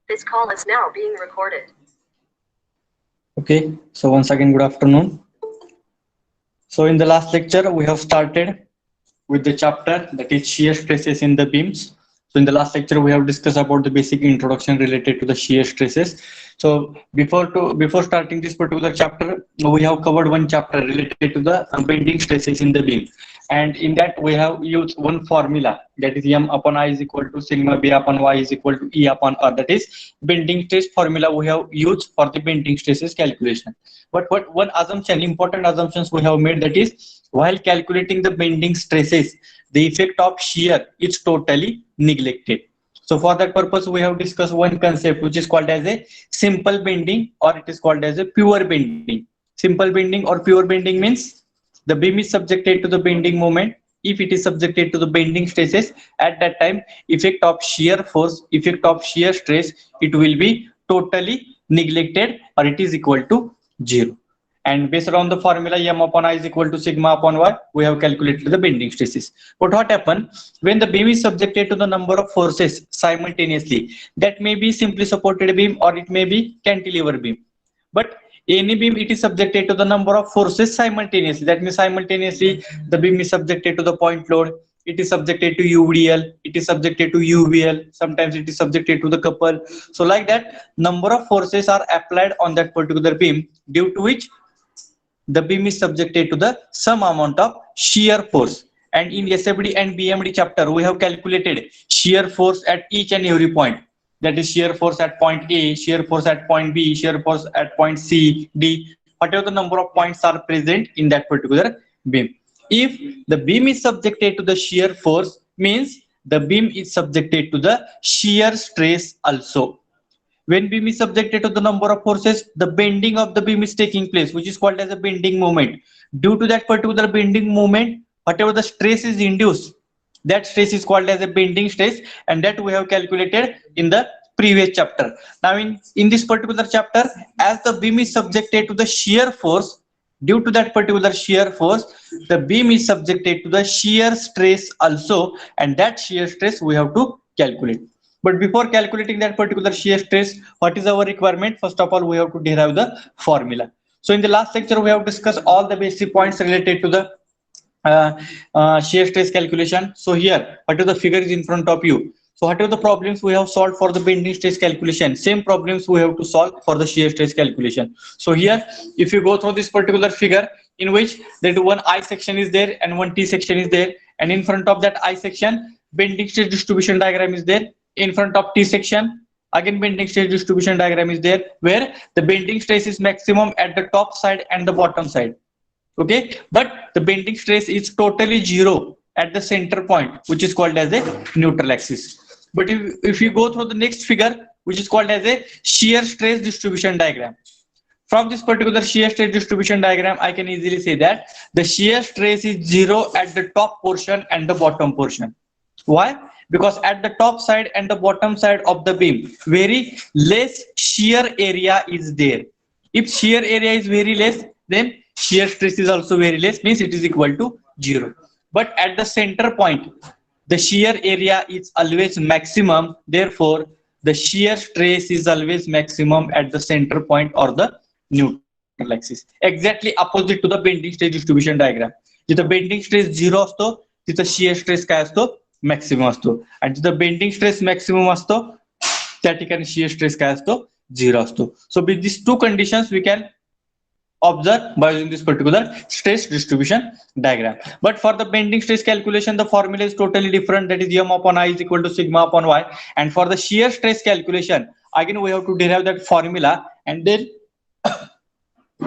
This call is now being recorded. Okay, so once again, good afternoon. So in the last lecture, we have started with the chapter that is shear stresses in the beams. So in the last lecture, we have discussed about the basic introduction related to the shear stresses. So before starting this particular chapter, we have covered one chapter related to the bending stresses in the beam. And in that, we have used one formula, that is M upon I is equal to sigma B upon Y is equal to E upon R. That is bending stress formula we have used for the bending stresses calculation. But what one assumption, important assumptions we have made, that is while calculating the bending stresses, the effect of shear is totally neglected. So for that purpose, we have discussed one concept which is called as a simple bending, or it is called as a pure bending. Simple bending or pure bending means the beam is subjected to the bending moment. If it is subjected to the bending stresses, at that time, effect of shear force, effect of shear stress, it will be totally neglected, or it is equal to 0. And based on the formula M upon I is equal to sigma upon Y, we have calculated the bending stresses. But what happens when the beam is subjected to the number of forces simultaneously? That may be simply supported beam, or it may be cantilever beam. But any beam, it is subjected to the number of forces simultaneously. That means simultaneously the beam is subjected to the point load, it is subjected to UDL, it is subjected to UVL, sometimes it is subjected to the couple. So like that, number of forces are applied on that particular beam, due to which the beam is subjected to the some amount of shear force. And in SFD and BMD chapter, we have calculated shear force at each and every point. That is shear force at point A, shear force at point B, shear force at point C, D, whatever the number of points are present in that particular beam. If the beam is subjected to the shear force, means the beam is subjected to the shear stress also. When beam is subjected to the number of forces, the bending of the beam is taking place, which is called as a bending moment. Due to that particular bending moment, whatever the stress is induced, that stress is called as a bending stress, and that we have calculated in the previous chapter. Now in this particular chapter, as the beam is subjected to the shear force, due to that particular shear force, the beam is subjected to the shear stress also, and that shear stress we have to calculate. But before calculating that particular shear stress, what is our requirement? First of all, we have to derive the formula. So in the last lecture, we have discussed all the basic points related to the shear stress calculation. So here, what is the figure is in front of you? So what are the problems we have solved for the bending stress calculation? Same problems we have to solve for the shear stress calculation. So here, if you go through this particular figure, in which that one I section is there and one T section is there, and in front of that I section, bending stress distribution diagram is there. In front of T section, again bending stress distribution diagram is there, where the bending stress is maximum at the top side and the bottom side. Okay, but the bending stress is totally 0 at the center point, which is called as a neutral axis. But if you go through the next figure, which is called as a shear stress distribution diagram, from this particular shear stress distribution diagram, I can easily say that the shear stress is 0 at the top portion and the bottom portion. Why? Because at the top side and the bottom side of the beam, very less shear area is there. If shear area is very less, then shear stress is also very less, means it is equal to 0. But at the center point, the shear area is always maximum. Therefore, the shear stress is always maximum at the center point or the neutral axis. Exactly opposite to the bending stress distribution diagram. जिथं bending stress 0 असतो, तिथं shear stress काय असतो? Maximum असतो. आणि जिथं bending stress maximum असतो, त्या ठिकाणी शियर स्ट्रेस काय असतो? 0 असतो. So with these two conditions we can observe by using this particular stress distribution diagram. But for the bending stress calculation, the formula is totally different. That is M upon I is equal to sigma upon Y. And for the shear stress calculation, again we have to derive that formula, and then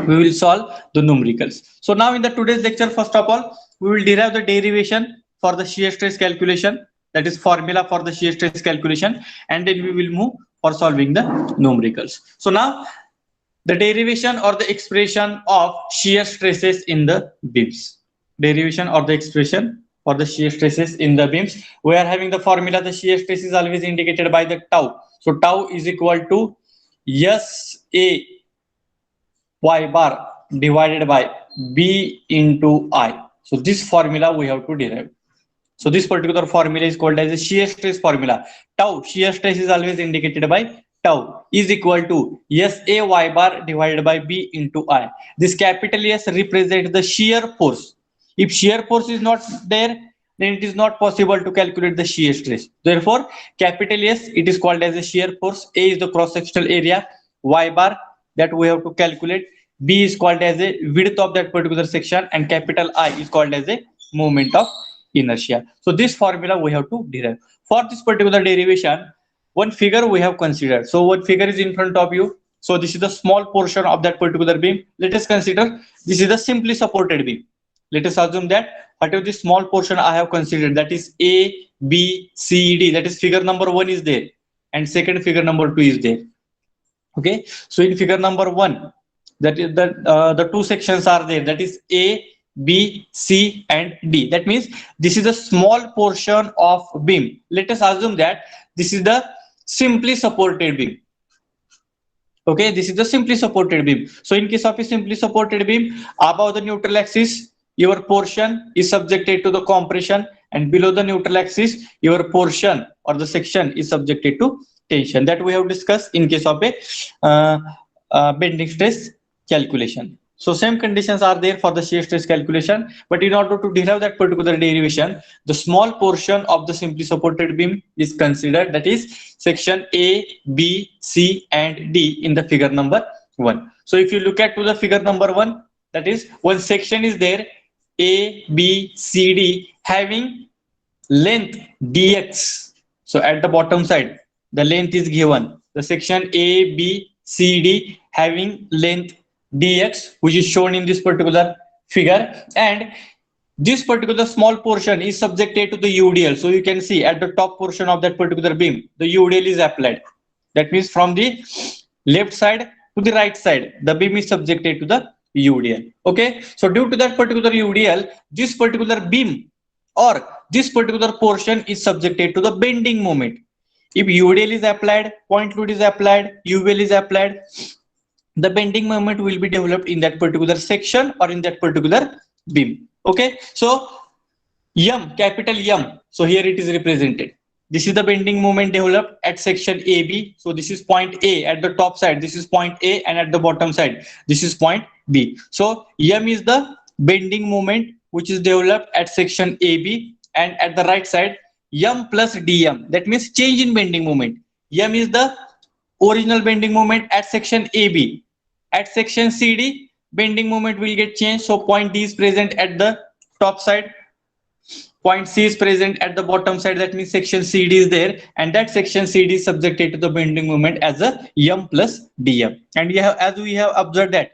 we will solve the numericals. So now in the today's lecture, first of all, we will derive the derivation for the shear stress calculation, that is formula for the shear stress calculation, and then we will move for solving the numericals. So now the derivation or the expression of shear stresses in the beams. Derivation or the expression for the shear stresses in the beams. We are having the formula, the shear stress is always indicated by the tau. So tau is equal to SA Y bar divided by B into I. So this formula we have to derive. So this particular formula is called as a shear stress formula. Tau, shear stress, is always indicated by tau is equal to SA y bar divided by B into I. This capital S represents the shear force. If shear force is not there, then it is not possible to calculate the shear stress. Therefore, capital S, it is called as a shear force. A is the cross-sectional area. Y bar, that we have to calculate. B is called as a width of that particular section, and capital I is called as a moment of inertia. So this formula we have to derive. For this particular derivation, one figure we have considered. So one figure is in front of you. So this is the small portion of that particular beam. Let us consider this is the simply supported beam. Let us assume that whatever the small portion I have considered, that is A, B, C, D, that is figure number 1 is there, and second figure number 2 is there. Okay, so in figure number 1, that is the two sections are there, that is A, B, C, and D. That means this is a small portion of beam. Let us assume that this is the simply supported beam. Okay, this is the simply supported beam. So in case of a simply supported beam, above the neutral axis, your portion is subjected to the compression, and below the neutral axis, your portion or the section is subjected to tension. That we have discussed in case of a bending stress calculation. So same conditions are there for the shear stress calculation, but in order to derive that particular derivation, the small portion of the simply supported beam is considered, that is section A, B, C, and D in the figure number 1. So if you look at to the figure number 1, that is one section is there, A, B, C, D, having length dx. So at the bottom side, the length is given. The section A, B, C, D having length dx, which is shown in this particular figure, and this particular small portion is subjected to the UDL. So you can see at the top portion of that particular beam, the UDL is applied. That means from the left side to the right side, the beam is subjected to the UDL. Okay, so due to that particular UDL, this particular beam or this particular portion is subjected to the bending moment. If UDL is applied, point load is applied, UL is applied, the bending moment will be developed in that particular section or in that particular beam. Okay, so M, capital M, so here it is represented. This is the bending moment developed at section AB. So this is point A at the top side, this is point A, and at the bottom side, this is point B. So M is the bending moment which is developed at section AB, and at the right side, M plus DM, that means change in bending moment. M is the original bending moment at section AB. At section CD, bending moment will get changed. So point D is present at the top side, point C is present at the bottom side. That means section CD is there, and that section CD is subjected to the bending moment as a M plus DM. And we have, as we have observed that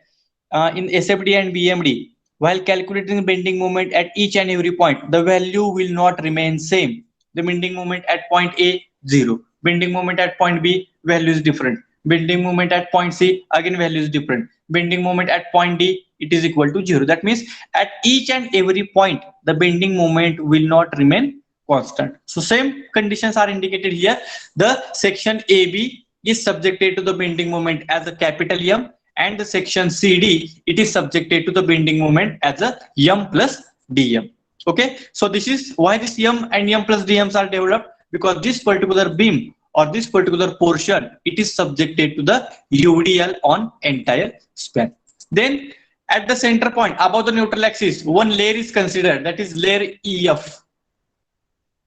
in SFD and BMD, while calculating the bending moment at each and every point, the value will not remain same. The bending moment at point A, 0. Bending moment at point B, value is different. Bending moment at point C, again value is different. Bending moment at point D, it is equal to 0. That means at each and every point, the bending moment will not remain constant. So same conditions are indicated here. The section AB is subjected to the bending moment as a capital M, and the section CD, it is subjected to the bending moment as a M plus DM. Okay, so this is why this M and M plus DMs are developed, because this particular beam or this particular portion, it is subjected to the UDL on entire span. Then at the center point above the neutral axis, one layer is considered, that is layer EF.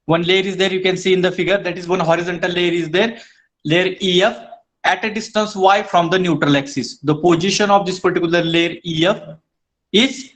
One layer is there, you can see in the figure, that is one horizontal layer is there, layer EF, at a distance y from the neutral axis. The position of this particular layer EF is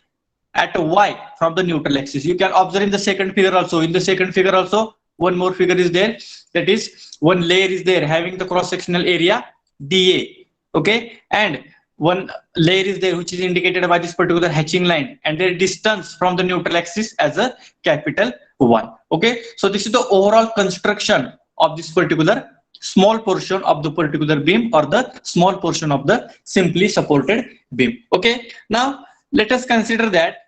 at y from the neutral axis. You can observe in the second figure also. In the second figure also, one more figure is there, that is one layer is there having the cross-sectional area dA. Okay, and one layer is there which is indicated by this particular hatching line, and their distance from the neutral axis as a capital Y. Okay, so this is the overall construction of this particular small portion of the particular beam or the small portion of the simply supported beam. Okay, now let us consider that.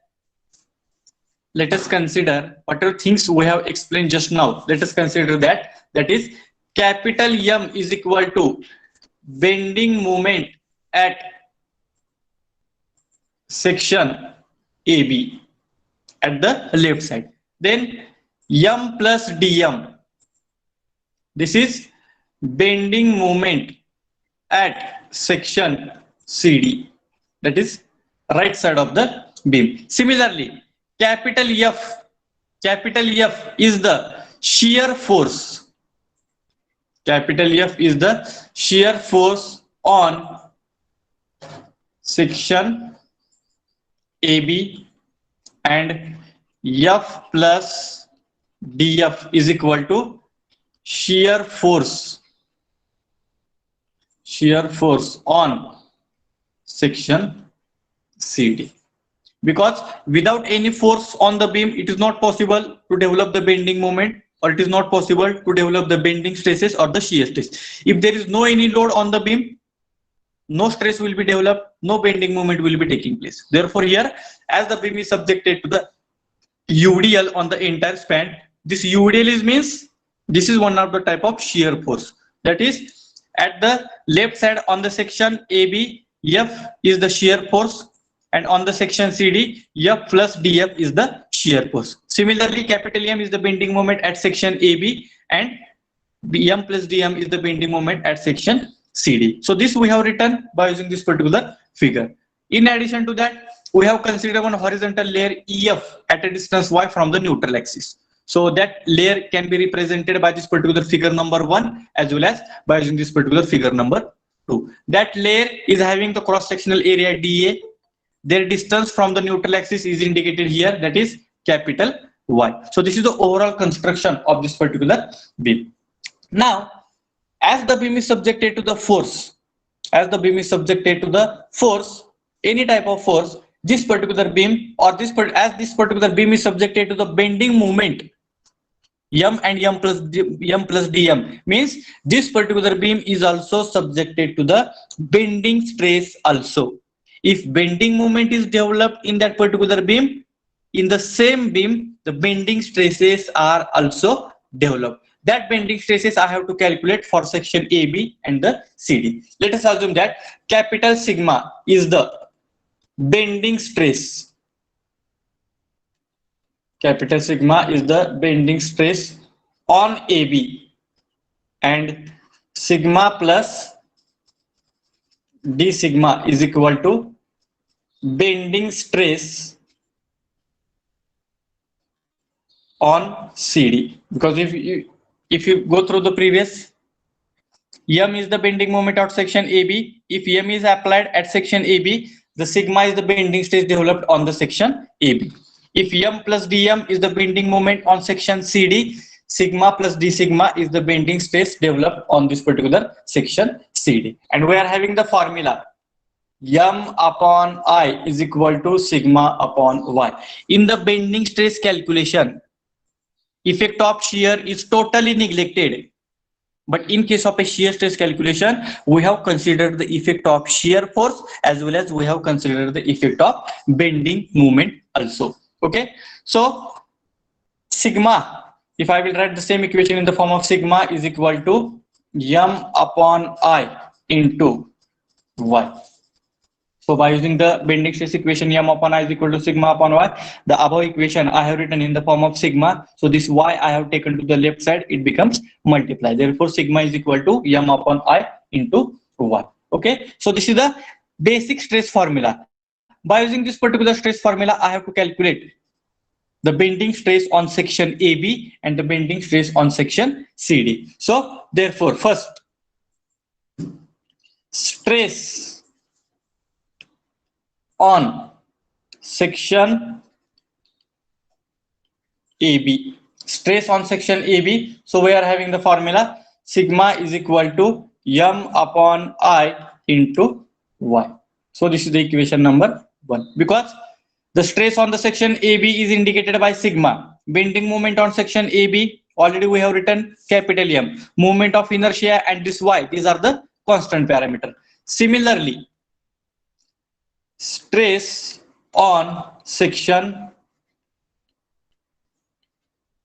Let us consider whatever things we have explained just now. Let us consider that, that is capital M is equal to bending moment at section AB at the left side. Then M plus DM, this is bending moment at section CD, that is right side of the beam. Similarly, capital F is the shear force. Capital F is the shear force on section AB, and F plus DF is equal to shear force on section CD. Because without any force on the beam, it is not possible to develop the bending moment, or it is not possible to develop the bending stresses or the shear stress. If there is no any load on the beam, no stress will be developed, no bending moment will be taking place. Therefore, here, as the beam is subjected to the UDL on the entire span, this UDL is means this is one of the type of shear force. That is, at the left side on the section AB, F is the shear force, and on the section CD, F plus DF is the shear force. Similarly, capital M is the bending moment at section AB, and M plus DM is the bending moment at section CD. So this we have written by using this particular figure. In addition to that, we have considered one horizontal layer EF at a distance y from the neutral axis. So that layer can be represented by this particular figure number 1 as well as by using this particular figure number 2. That layer is having the cross-sectional area dA. Their distance from the neutral axis is indicated here, that is capital Y. So this is the overall construction of this particular beam. Now, as the beam is subjected to the force, any type of force, this particular beam or this particular beam is subjected to the bending moment M and M plus DM, means this particular beam is also subjected to the bending stress also. If bending moment is developed in that particular beam, in the same beam, the bending stresses are also developed. That bending stresses I have to calculate for section AB and the CD. Let us assume that capital sigma is the bending stress. Capital sigma is the bending stress on AB, and sigma plus d sigma is equal to bending stress on CD. Because if you go through the previous, M is the bending moment at section AB. If M is applied at section AB, the sigma is the bending stress developed on the section AB. If M plus DM is the bending moment on section CD, sigma plus d sigma is the bending stress developed on this particular section CD. And we are having the formula M upon I is equal to sigma upon Y. In the bending stress calculation, effect of shear is totally neglected. But in case of a shear stress calculation, we have considered the effect of shear force as well as we have considered the effect of bending moment also. Okay, so sigma, if I will write the same equation in the form of sigma, is equal to M upon I into Y. So by using the bending stress equation, M upon I is equal to sigma upon Y, the above equation I have written in the form of sigma. So this Y I have taken to the left side, it becomes multiply. Therefore, sigma is equal to M upon I into Y. Okay, so this is the basic stress formula. By using this particular stress formula, I have to calculate the bending stress on section AB and the bending stress on section CD. So therefore, first, stress on section AB. Stress on section AB. So we are having the formula sigma is equal to M upon I into Y. So this is the equation number 1. Because the stress on the section AB is indicated by sigma. Bending moment on section AB, already we have written capital M. Moment of inertia and this Y, these are the constant parameter. Similarly, stress on section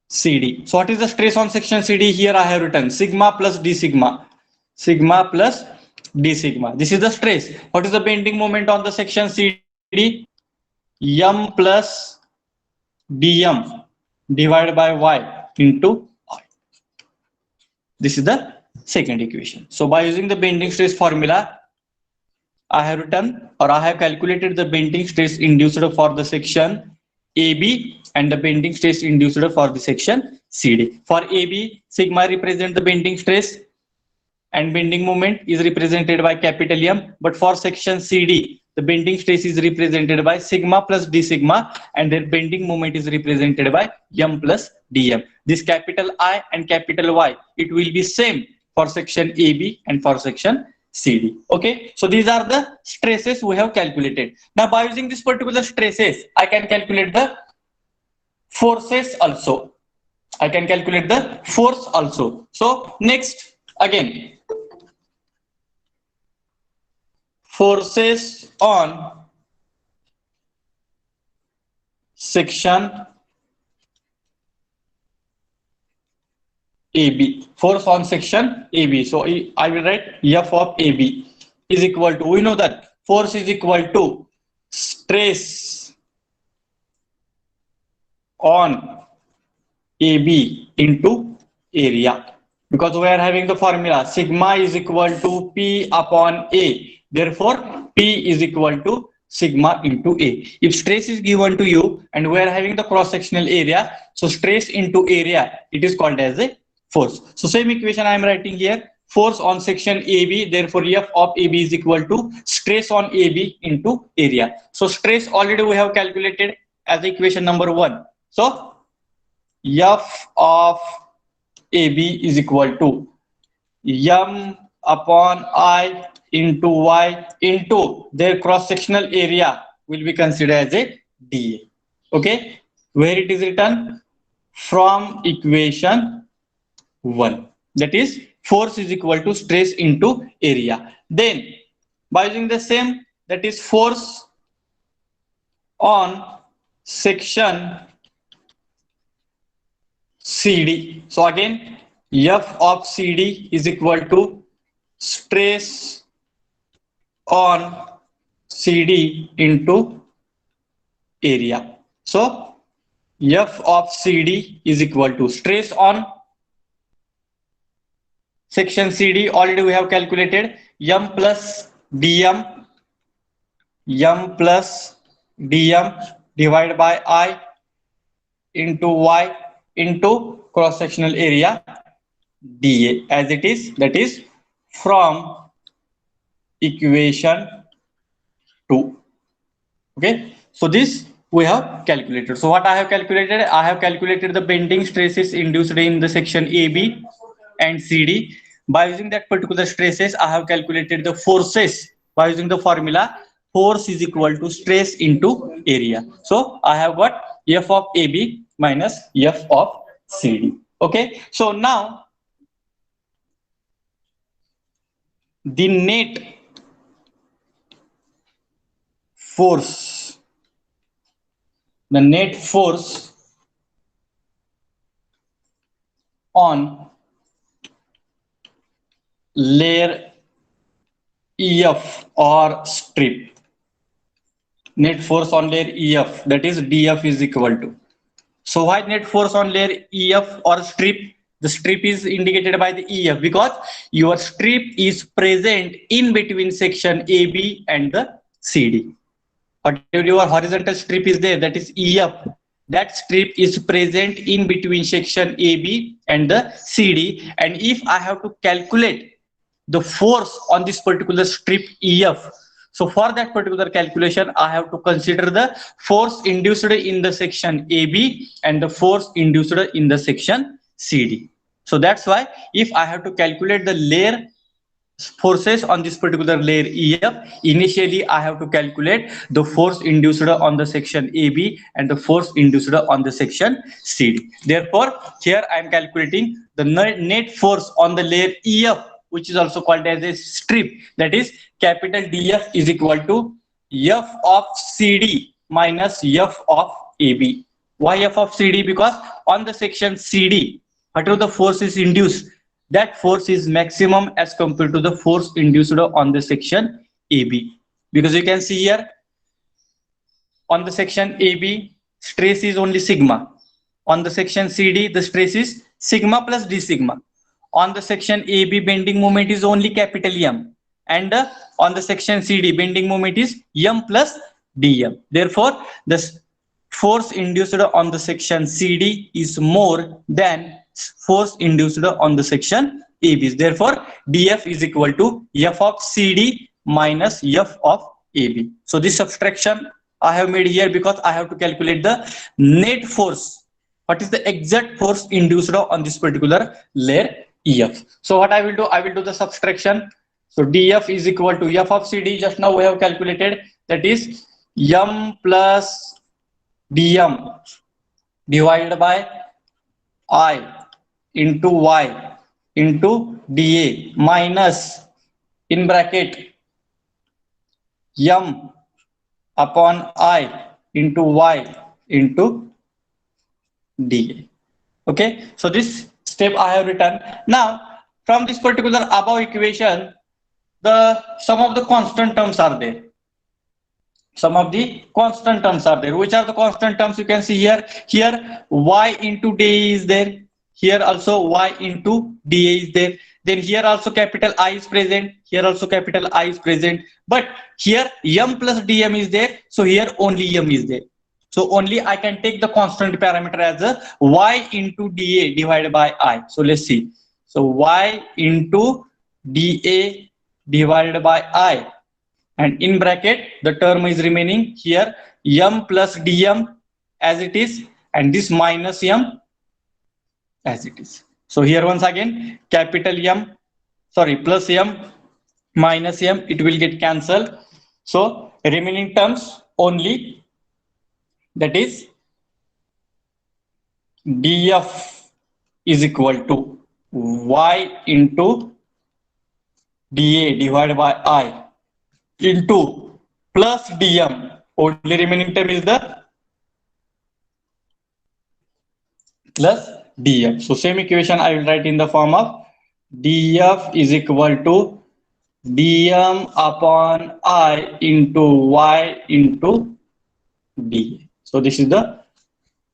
CD. So what is the stress on section CD? Here I have written sigma plus d sigma. Sigma plus d sigma. This is the stress. What is the bending moment on the section CD? M plus dm divided by Y into I. This is the second equation. So by using the bending stress formula, I have written or I have calculated the bending stress induced for the section AB and the bending stress induced for the section CD. For AB, sigma represents the bending stress and bending moment is represented by capital M. But for section CD, the bending stress is represented by sigma plus d sigma, and their bending moment is represented by M plus dm. This capital I and capital Y, it will be same for section AB and for section CD. Okay, so these are the stresses we have calculated. Now by using this particular stresses, I can calculate the forces also. I can calculate the force also. So next, again, forces on section AB. Force on section AB. So I will write F of AB is equal to, we know that force is equal to stress on AB into area, because we are having the formula sigma is equal to P upon A. Therefore, P is equal to sigma into A. If stress is given to you and we are having the cross-sectional area, so stress into area, it is called as a force. So same equation I am writing here, force on section AB, therefore F of AB is equal to stress on AB into area. So stress already we have calculated as equation number 1. So F of AB is equal to M upon I into Y into their cross-sectional area will be considered as a dA. Okay, where it is written from equation 1, that is force is equal to stress into area. Then by using the same, that is force on section CD. So again, F of CD is equal to stress on CD into area. So F of CD is equal to stress on section CD, already we have calculated M plus dm, M plus dm divided by I into Y into cross-sectional area dA as it is, that is from equation 2. Okay, so this we have calculated. So what I have calculated? I have calculated the bending stresses induced in the section AB and CD. By using that particular stresses, I have calculated the forces by using the formula force is equal to stress into area. So I have got F of AB minus F of CD. Okay, so now the net force, on layer EF or strip, net force on layer EF, that is DF is equal to. So why net force on layer EF or strip? The strip is indicated by the EF because your strip is present in between section AB and the CD. Whatever your horizontal strip is there, that is EF. That strip is present in between section AB and the CD. And if I have to calculate the force on this particular strip EF, so for that particular calculation, I have to consider the force induced in the section AB and the force induced in the section CD. So that's why if I have to calculate the layer forces on this particular layer EF, initially I have to calculate the force induced on the section AB and the force induced on the section CD. Therefore, here I am calculating the net force on the layer EF, which is also called as a strip, that is capital DF is equal to F of CD minus F of AB. Why F of CD? Because on the section CD, whatever the force is induced, that force is maximum as compared to the force induced on the section AB. Because you can see here, on the section AB, stress is only sigma. On the section CD, the stress is sigma plus d sigma. on the section AB bending moment is only capital M, and on the section CD bending moment is M plus dm. Therefore, the force induced on the section CD is more than force induced on the section AB. Therefore, dF is equal to F of CD minus F of AB. So this subtraction I have made here because I have to calculate the net force. What is the exact force induced on this particular layer EF? So what I will do the subtraction. So dF is equal to F of CD. Just now we have calculated, that is M plus dm divided by I into Y into dA minus in bracket M upon I into Y into dA. Okay, so this step I have written. Now from this particular above equation, some of the constant terms are there. Some of the constant terms are there. Which are the constant terms? You can see here. Here Y into dA is there. Here also Y into dA is there. Then here also capital I is present. Here also capital I is present. But here M plus dm is there. So here only M is there. So only I can take the constant parameter as a Y into dA divided by I. So let's see. So Y into dA divided by I. And in bracket, the term is remaining here, M plus dm as it is, and this minus M as it is. So here once again, capital M, sorry, plus M minus M, it will get cancelled. So remaining terms only, that is dF is equal to Y into dA divided by I into plus dm. Only remaining term is the plus df. So same equation I will write in the form of df is equal to dm upon I into Y into dA. So this is the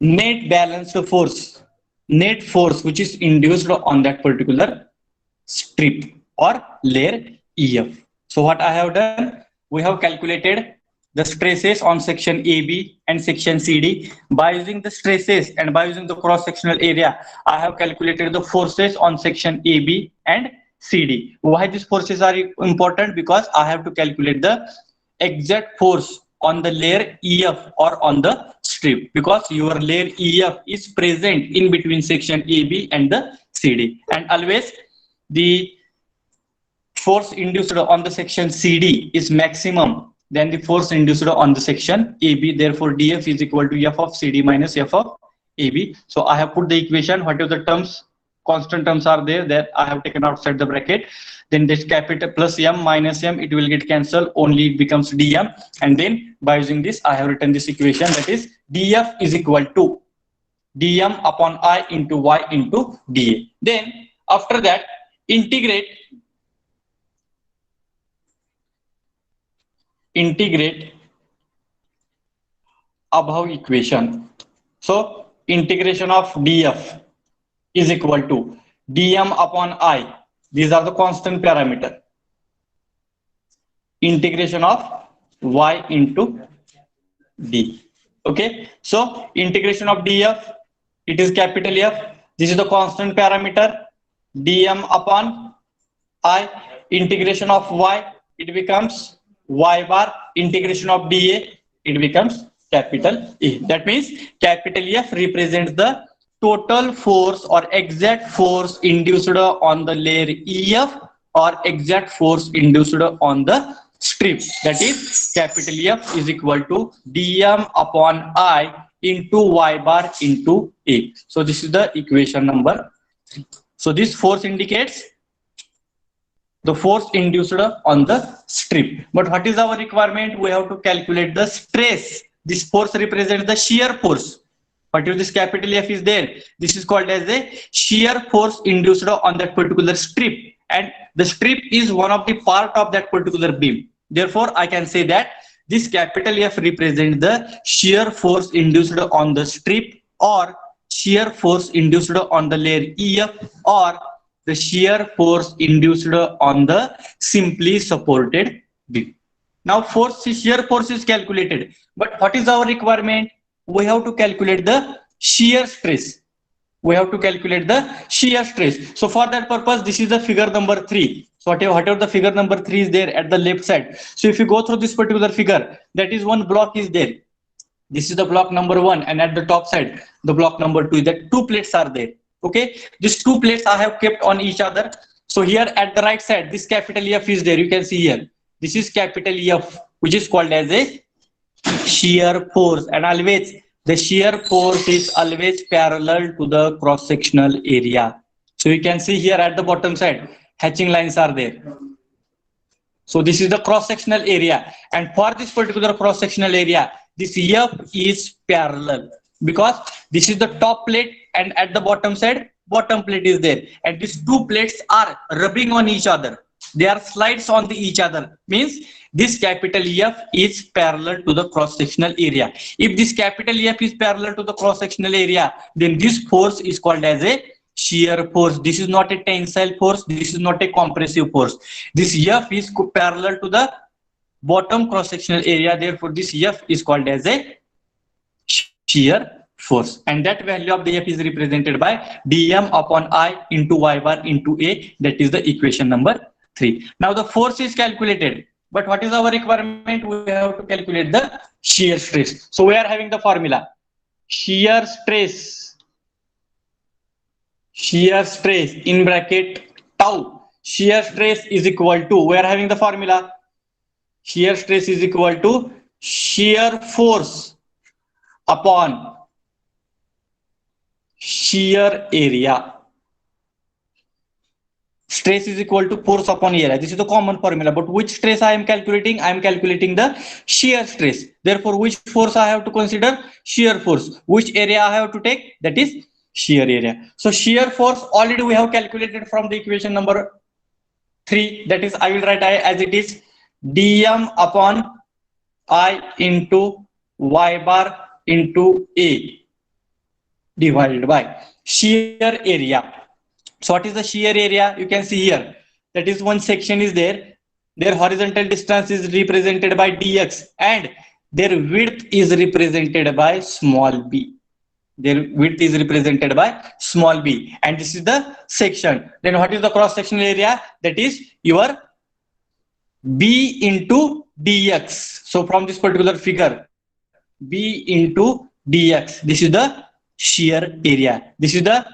net balanced force, net force which is induced on that particular strip or layer EF. So what I have done, we have calculated the stresses on section AB and section CD. By using the stresses and by using the cross-sectional area, I have calculated the forces on section AB and CD. Why these forces are important? Because I have to calculate the exact force on the layer EF or on the strip, because your layer EF is present in between section AB and the CD, and always the force induced on the section CD is maximum than the force induced on the section AB. Therefore, dF is equal to F of CD minus F of AB. So I have put the equation, whatever the terms, constant terms are there, that I have taken outside the bracket. Then this capital plus M minus M, it will get cancelled, only it becomes dm. And then by using this, I have written this equation, that is dF is equal to dm upon I into Y into dA. Then after that, integrate above equation. So integration of df is equal to dm upon I. These are the constant parameter. Integration of Y into D. Okay. So integration of df, it is capital F. This is the constant parameter. Dm upon I. Integration of Y, it becomes Y bar. Integration of dA, it becomes capital A. That means capital F represents the total force or exact force induced on the layer EF or exact force induced on the strip. That is capital F is equal to dm upon I into Y bar into A. So this is the equation number 3. So this force indicates the force induced on the strip. But what is our requirement? We have to calculate the stress. This force represents the shear force. But if this capital F is there, this is called as a shear force induced on that particular strip. And the strip is one of the part of that particular beam. Therefore, I can say that this capital F represents the shear force induced on the strip or shear force induced on the layer EF or the shear force induced on the simply supported beam. Now shear force is calculated, but what is our requirement? We have to calculate the shear stress. We have to calculate the shear stress. So for that purpose, this is the figure number 3. So whatever the figure number 3 is there at the left side. So if you go through this particular figure, that is one block is there. This is the block number 1, and at the top side, the block number 2, that 2 plates are there. Okay, these 2 plates I have kept on each other. So here at the right side, this capital F is there. You can see here. This is capital F, which is called as a shear force, and always the shear force is always parallel to the cross-sectional area. So you can see here at the bottom side, hatching lines are there. So this is the cross-sectional area, and for this particular cross-sectional area, this F is parallel because this is the top plate, and at the bottom side, bottom plate is there, and these 2 plates are rubbing on each other. They are slides on each other, means this capital F is parallel to the cross-sectional area. If this capital F is parallel to the cross-sectional area, then this force is called as a shear force. This is not a tensile force. This is not a compressive force. This F is parallel to the bottom cross-sectional area. Therefore, this F is called as a shear force, and that value of the F is represented by dm upon I into y bar into A. That is the equation number 3. Now the force is calculated, but what is our requirement? We have to calculate the shear stress. So we are having the formula: shear stress in bracket tau. Shear stress is equal to, we are having the formula, shear stress is equal to shear force upon shear area. Stress is equal to force upon area. This is the common formula, but which stress I am calculating? I am calculating the shear stress. Therefore, which force I have to consider? Shear force. Which area I have to take? That is shear area. So shear force already we have calculated from the equation number 3. That is, I will write I as it is, dm upon I into y bar into A divided by shear area. So what is the shear area? You can see here, that is one section is there. Their horizontal distance is represented by dx, and their width is represented by small b. Their width is represented by small b, and this is the section. Then what is the cross sectional area? That is your b into dx. So from this particular figure, b into dx, this is the shear area. This is the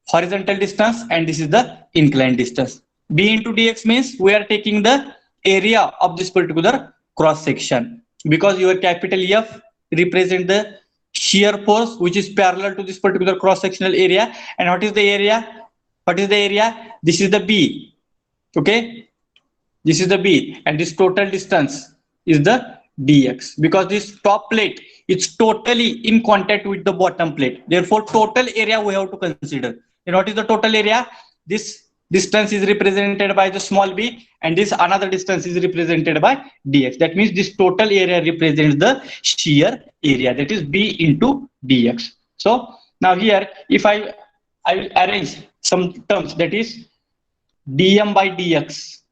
horizontal distance, and this is the inclined distance. B into dx means we are taking the area of this particular cross section, because your capital F represent the shear force which is parallel to this particular cross sectional area. And what is the area? What is the area? This is the B. Okay, this is the B, and this total distance is the dx, because this top plate is totally in contact with the bottom plate. Therefore, total area we have to consider. And what is the total area? This distance is represented by the small b, and this another distance is represented by dx. That means this total area represents the shear area, that is b into dx. So now here, if I will arrange some terms, that is dm by dx.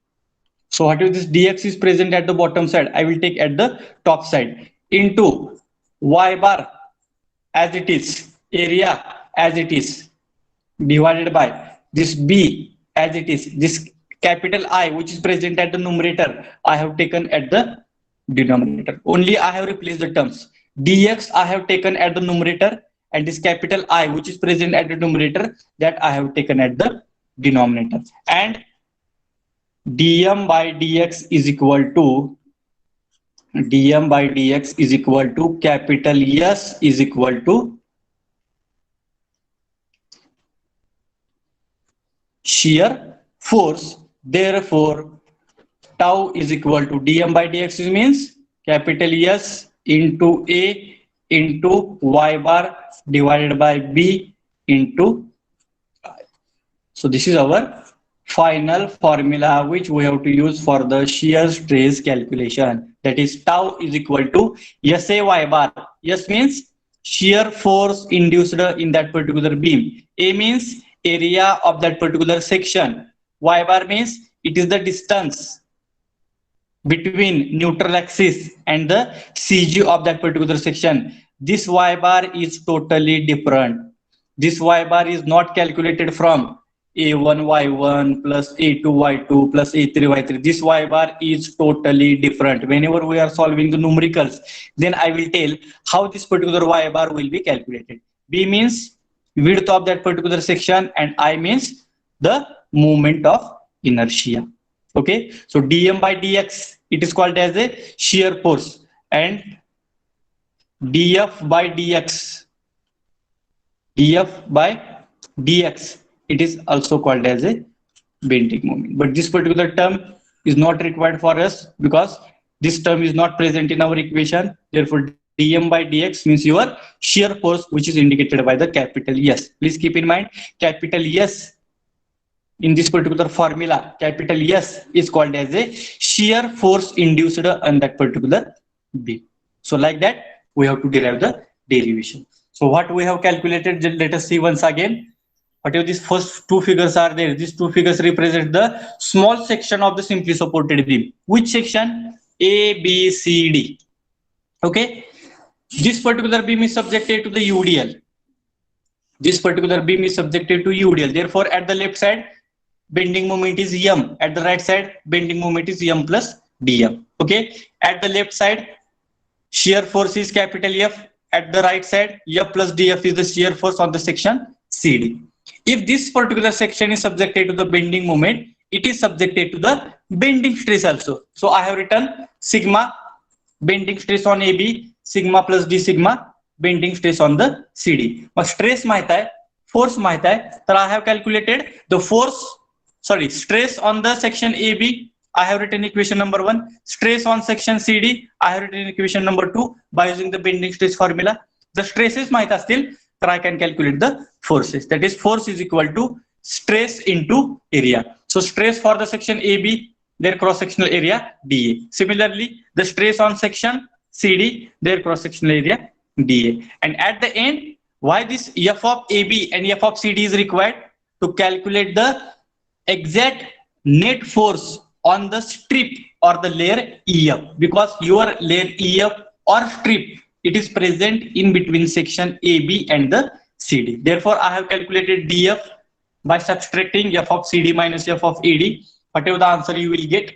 So what is this? Dx is present at the bottom side, I will take at the top side, into y bar as it is, area as it is, divided by this b as it is, this capital I which is present at the numerator I have taken at the denominator. Only I have replaced the terms. Dx I have taken at the numerator, and this capital I which is present at the numerator, that I have taken at the denominator. And dm by dx is equal to capital S is equal to shear force. Therefore, tau is equal to dm by dx means capital S into A into y bar divided by b into I. So this is our final formula which we have to use for the shear stress calculation. That is, tau is equal to SA y bar. S means shear force induced in that particular beam. A means area of that particular section. Y bar means it is the distance between neutral axis and the CG of that particular section. This Y bar is totally different. This Y bar is not calculated from A1 Y1 plus A2 Y2 plus A3 Y3. This Y bar is totally different. Whenever we are solving the numericals, then I will tell how this particular Y bar will be calculated. B means width of that particular section and I means the moment of inertia. Okay, so dm by dx, it is called as a shear force, and df by dx, it is also called as a bending moment. But this particular term is not required for us because this term is not present in our equation. Therefore, dm by dx means your shear force, which is indicated by the capital S. Please keep in mind, capital S in this particular formula, capital S is called as a shear force induced on that particular beam. So like that, we have to derive the derivation. So what we have calculated, let us see once again. Whatever these first two figures are there, these two figures represent the small section of the simply supported beam. Which section? A, B, C, D. Okay. This particular beam is subjected to the UDL. This particular beam is subjected to UDL. Therefore, at the left side, bending moment is M. At the right side, bending moment is M plus dm. Okay. At the left side, shear force is capital F. At the right side, F plus df is the shear force on the section CD. If this particular section is subjected to the bending moment, it is subjected to the bending stress also. So I have written sigma bending stress on AB, sigma plus d sigma bending stress on the CD. But stress माहित आहे, force माहित आहे, तर I have calculated the stress on the section AB. I have written equation number 1. Stress on section CD, I have written equation number 2 by using the bending stress formula. The stresses माहित असतील, तर I can calculate the forces. That is, force is equal to stress into area. So stress for the section AB, their cross-sectional area dA. Similarly, the stress on section CD, their cross-sectional area dA. And at the end, why this F of AB and F of CD is required? To calculate the exact net force on the strip or the layer EF, because your layer EF or strip, it is present in between section AB and the CD. Therefore, I have calculated DF by subtracting F of CD minus F of AD. Whatever the answer you will get,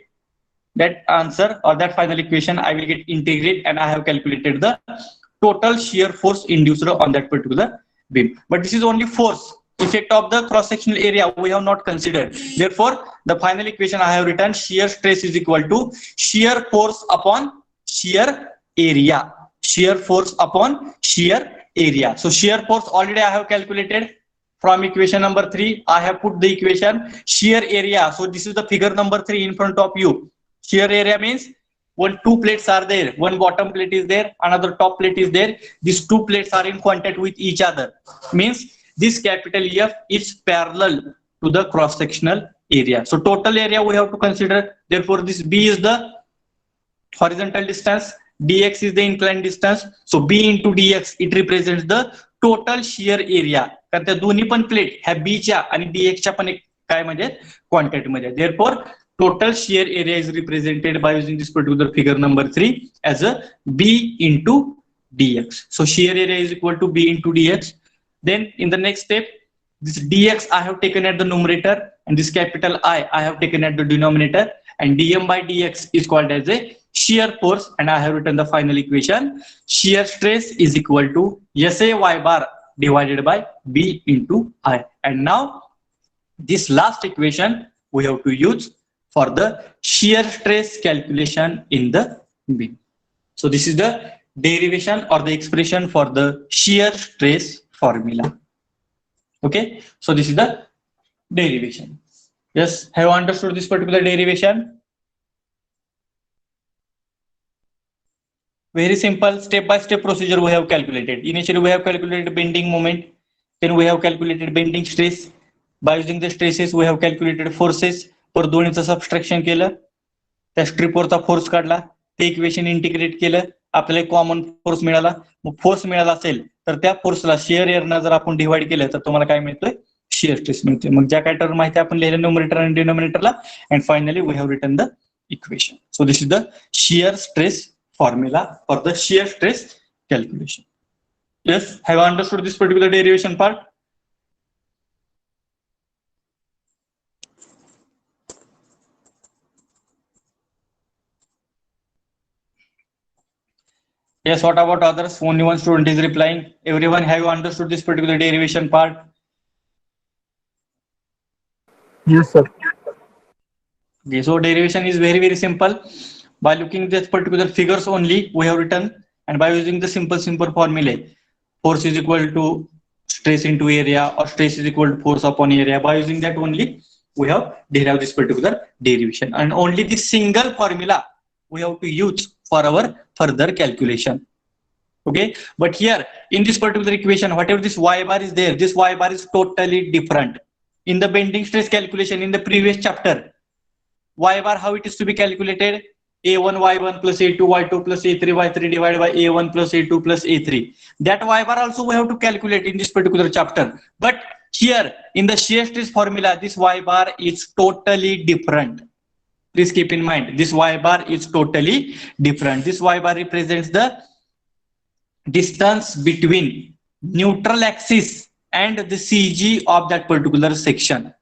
that answer or that final equation I will get integrate, and I have calculated the total shear force induced on that particular beam. But this is only force. Effect of the cross-sectional area we have not considered. Therefore, the final equation I have written, shear stress is equal to shear force upon shear area. Shear force upon shear area. So shear force already I have calculated from equation number 3. I have put the equation shear area. So this is the figure number 3 in front of you. Shear area means two plates are there. One bottom plate is there, another top plate is there. These two plates are in contact with each other. Means this capital F is parallel to the cross-sectional area. So total area we have to consider. Therefore, this B is the horizontal distance, dx is the inclined distance. So B into dx, it represents the total shear area. कारण त्या दोन्ही पण plate ह्या B च्या आणि dx च्या पण काय म्हणजे कॉन्टॅक्ट मध्ये. Therefore, total shear area is represented by using this particular figure number 3 as a B into dx. So shear area is equal to B into dx. Then in the next step, this dx I have taken at the numerator and this capital I have taken at the denominator, and dm by dx is called as a shear force, and I have written the final equation. Shear stress is equal to SA y bar divided by B into I. And now this last equation we have to use for the shear stress calculation in the beam. So this is the derivation or the expression for the shear stress formula. Okay, so this is the derivation. Yes, have you understood this particular derivation? Very simple step-by-step procedure we have calculated. Initially we have calculated bending moment, then we have calculated bending stress. By using the stresses we have calculated forces. पर दोन्हीचं subtraction केलं, त्या स्ट्रिपवरचा force काढला, ते equation integrate केलं, आपल्याला common force मिळाला. मग force मिळाला असेल तर त्या फोर्सला शेअर एरियानं जर आपण डिवाइड केलं तर तुम्हाला काय मिळतोय, शियर स्ट्रेस मिळते. मग ज्या काय टर्म माहिती आपण लिहिले न्यूमरेटर आणि डिनोमिनेटरला, and finally we have written the equation. So this is the shear stress formula for the shear stress calculation. Yes, have you understood this particular derivation part? Yes, what about others? Only one student is replying. Everyone, have you understood this particular derivation part? Yes, sir. Okay, so derivation is very, very simple. By looking at this particular figures only, we have written, and by using the simple formula, force is equal to stress into area, or stress is equal to force upon area. By using that only, we have derived this particular derivation, and only this single formula we have to use for our further calculation. Okay, but here in this particular equation, whatever this y bar is there, this y bar is totally different. In the bending stress calculation in the previous chapter, y bar, how it is to be calculated? A1 y1 plus A2 y2 plus A3 y3 divided by A1 plus A2 plus A3. That y bar also we have to calculate in this particular chapter. But here in the shear stress formula, this y bar is totally different. Please keep in mind, this y bar is totally different. This y bar represents the distance between neutral axis and the CG of that particular section.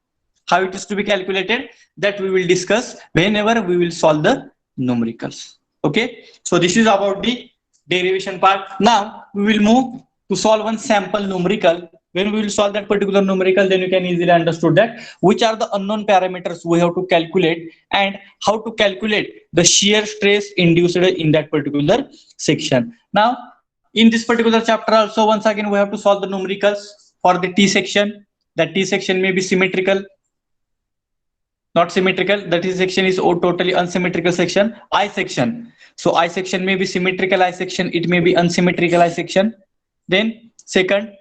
How it is to be calculated, that we will discuss whenever we will solve the numericals. Okay, so this is about the derivation part. Now we will move to solve one sample numerical. When we will solve that particular numerical, then you can easily understood that which are the unknown parameters we have to calculate and how to calculate the shear stress induced in that particular section. Now in this particular chapter also, once again we have to solve the numericals for the T section. That T section may be symmetrical, not symmetrical. That is section is totally unsymmetrical section. I section, so I section may be symmetrical I section, it may be unsymmetrical I section. Then second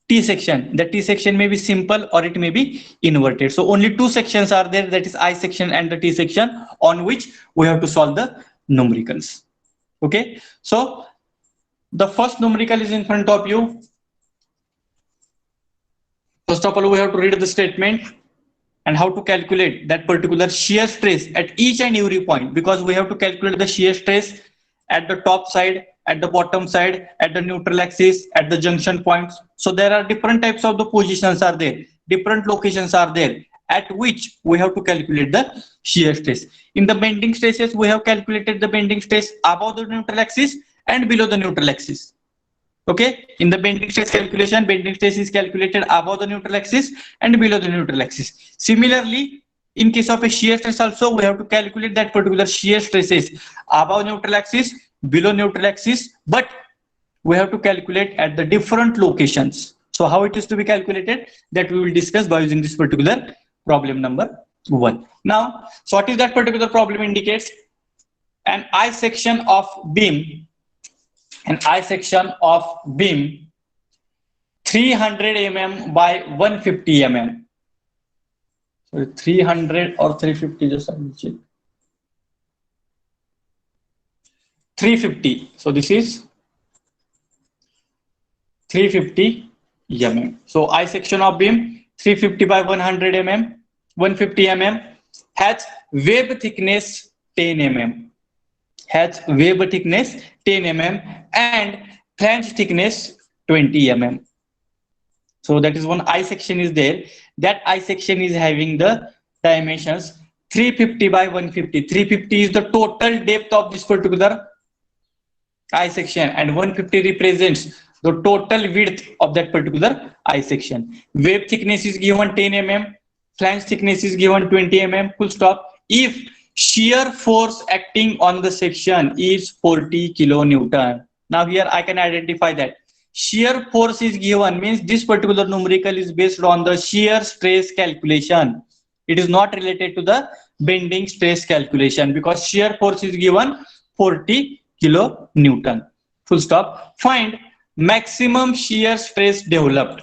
T section, the T section may be simple or it may be inverted. So only two sections are there, that is I section and the T section, on which we have to solve the numericals. Okay, so the first numerical is in front of you. First of all, we have to read the statement and how to calculate that particular shear stress at each and every point, because we have to calculate the shear stress at the top side, at the bottom side, at the neutral axis, at the junction points. So there are different types of the positions are there, different locations are there at which we have to calculate the shear stress. In the bending stresses, we have calculated the bending stress above the neutral axis and below the neutral axis. Okay, in the bending stress calculation, bending stress is calculated above the neutral axis and below the neutral axis. Similarly, in case of a shear stress also, we have to calculate that particular shear stresses above neutral axis, below neutral axis, but we have to calculate at the different locations. So how it is to be calculated, that we will discuss by using this particular problem number 1. Now, so what is that particular problem indicates? An I section of beam, an I section of beam 300 mm by 150 mm. So 300 or 350, just I will check. 350. So this is 350 mm. So I section of beam 350 by 100 mm, 150 mm, has web thickness 10 mm. Has web thickness 10 mm and flange thickness 20 mm. So that is one I section is there. That I section is having the dimensions 350 by 150. 350 is the total depth of this particular I section, and 150 represents the total width of that particular I section. Web thickness is given 10 mm, flange thickness is given 20 mm, full stop. If shear force acting on the section is 40 kilonewton. Now here I can identify that shear force is given, means this particular numerical is based on the shear stress calculation. It is not related to the bending stress calculation, because shear force is given 40 kilonewton. Full stop. Find maximum shear stress developed.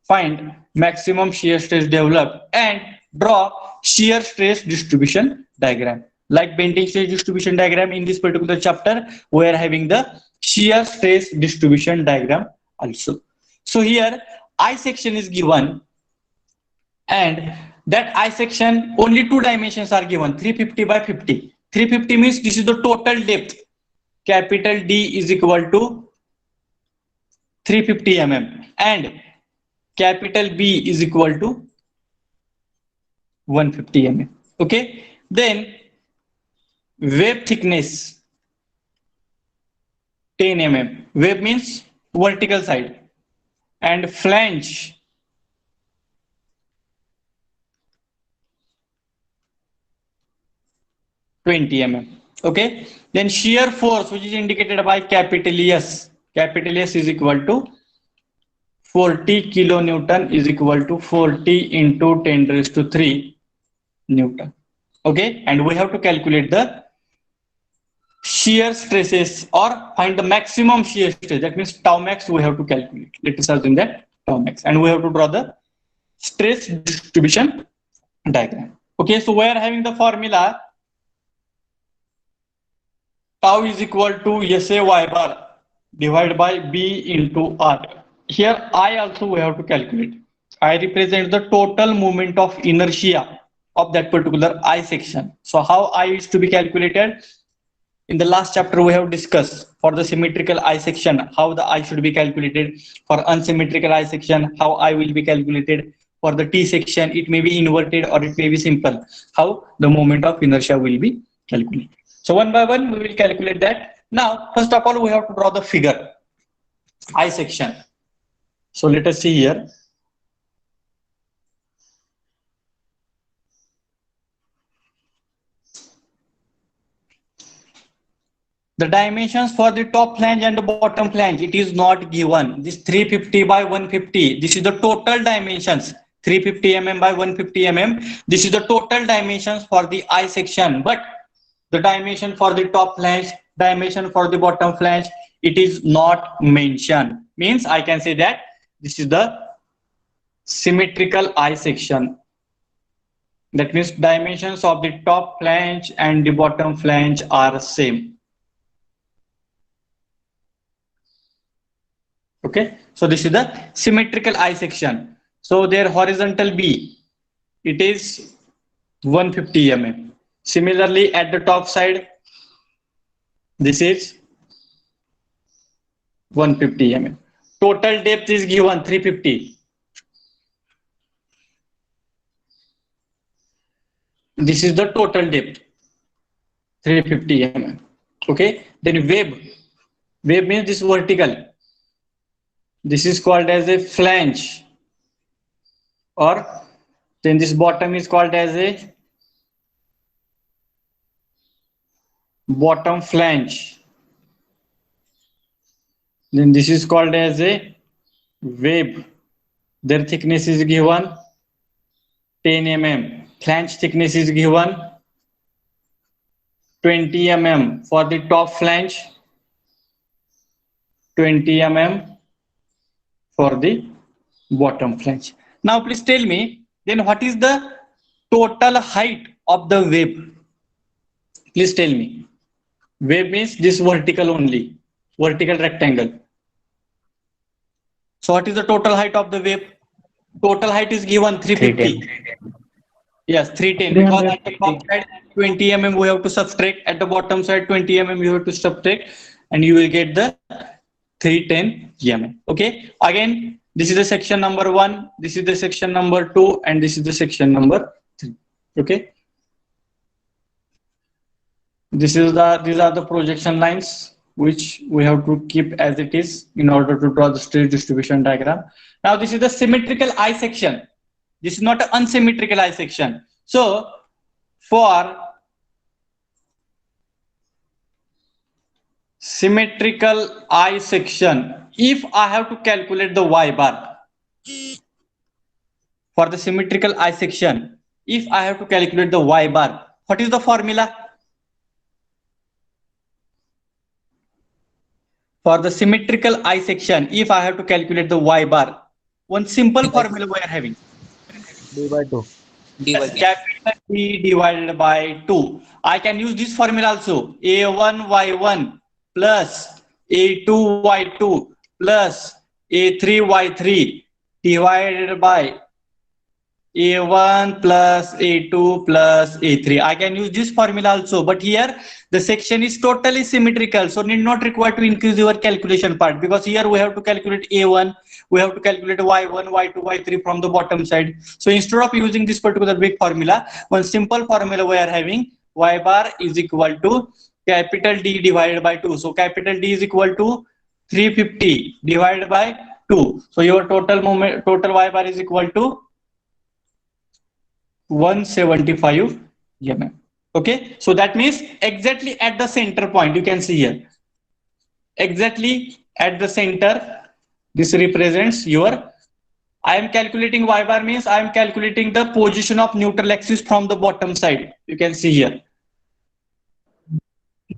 Find maximum shear stress developed and draw shear stress distribution diagram. Like bending stress distribution diagram in this particular chapter, we are having the shear stress distribution diagram also. So here I section is given, and that I section only two dimensions are given, 350 by 50. 350 means this is the total depth. Capital D is equal to 350 mm and capital B is equal to 150 mm. Okay, then web thickness 10 mm. Web means vertical side, and flange 20 mm. Okay, then shear force, which is indicated by capital S. Capital S is equal to 40 kilonewton is equal to 40 into 10 raised to 3 Newton. Okay, and we have to calculate the shear stresses or find the maximum shear stress. That means tau max we have to calculate. Let us assume that tau max, and we have to draw the stress distribution diagram. Okay, so we are having the formula tau is equal to SA y bar divided by B into R. Here I also we have to calculate. I represent the total moment of inertia of that particular I section. So how I is to be calculated? In the last chapter we have discussed for the symmetrical I section how the I should be calculated. For unsymmetrical I section how I will be calculated. For the T section it may be inverted or it may be simple. How the moment of inertia will be calculated. So one by one we will calculate that. Now first of all we have to draw the figure I section. So let us see here. The dimensions for the top flange and the bottom flange, it is not given. This 350 by 150, this is the total dimensions. 350 mm by 150 mm. This is the total dimensions for the I section. But the dimension for the top flange, dimension for the bottom flange, it is not mentioned. Means I can say that this is the symmetrical I section. That means dimensions of the top flange and the bottom flange are same. Okay, so this is the symmetrical I section. So their horizontal B, it is 150 mm. Similarly, at the top side, this is 150 mm. Total depth is given 350. This is the total depth 350 mm. Okay, then web means this vertical. This is called as a flange, or then this bottom is called as a bottom flange. Then this is called as a web. Their thickness is given 10 mm. Flange thickness is given 20 mm for the top flange, 20 mm for the bottom flange. Now please tell me, then what is the total height of the web? Please tell me. Web means this vertical only, vertical rectangle. So what is the total height of the web? Total height is given 350. Yes, 310. Because at the top side 20 mm we have to subtract, at the bottom side 20 mm you have to subtract, and you will get the 310 mm. Okay, again this is the section number 1, this is the section number 2, and this is the section number 3. Okay, these are the projection lines which we have to keep as it is in order to draw the stress distribution diagram. Now this is the symmetrical I section. This is not an unsymmetrical I section. So for symmetrical I section, if I have to calculate the y bar, for the symmetrical I section, if I have to calculate the y bar, what is the formula? For the symmetrical I section, if I have to calculate the y bar, one simple formula we are having. D by 2. Capital D divided by 2. I can use this formula also. A1y1 plus A2y2 plus A3y3 divided by A1 plus A2 plus A3. I can use this formula also, but here the section is totally symmetrical, so need not require to increase your calculation part, because here we have to calculate A1, we have to calculate Y1, Y2, Y3 from the bottom side. So instead of using this particular big formula, one simple formula we are having, Y bar is equal to capital D divided by 2. So capital D is equal to 350 divided by 2. So your total Y bar is equal to 175 mm. Okay, so that means exactly at the center point, you can see here, exactly at the center, this represents your, I am calculating Y bar means I am calculating the position of neutral axis from the bottom side. You can see here,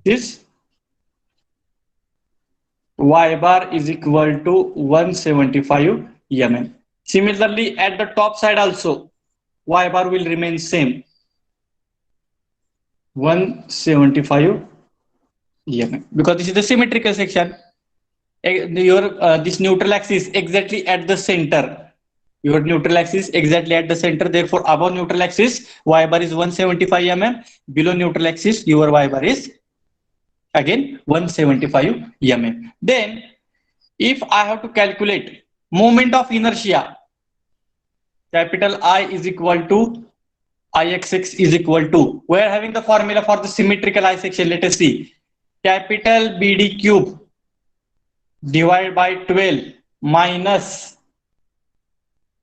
this Y bar is equal to 175 mm. Similarly, at the top side also, Y bar will remain same, 175 mm, because this is the symmetrical section. Your this neutral axis exactly at the center. Your neutral axis exactly at the center. Therefore, above neutral axis, Y bar is 175 mm. Below neutral axis, your Y bar is again 175 mm. Then, if I have to calculate moment of inertia, capital I is equal to Ixx is equal to, we are having the formula for the symmetrical I section. Let us see, capital BD cube divided by 12 minus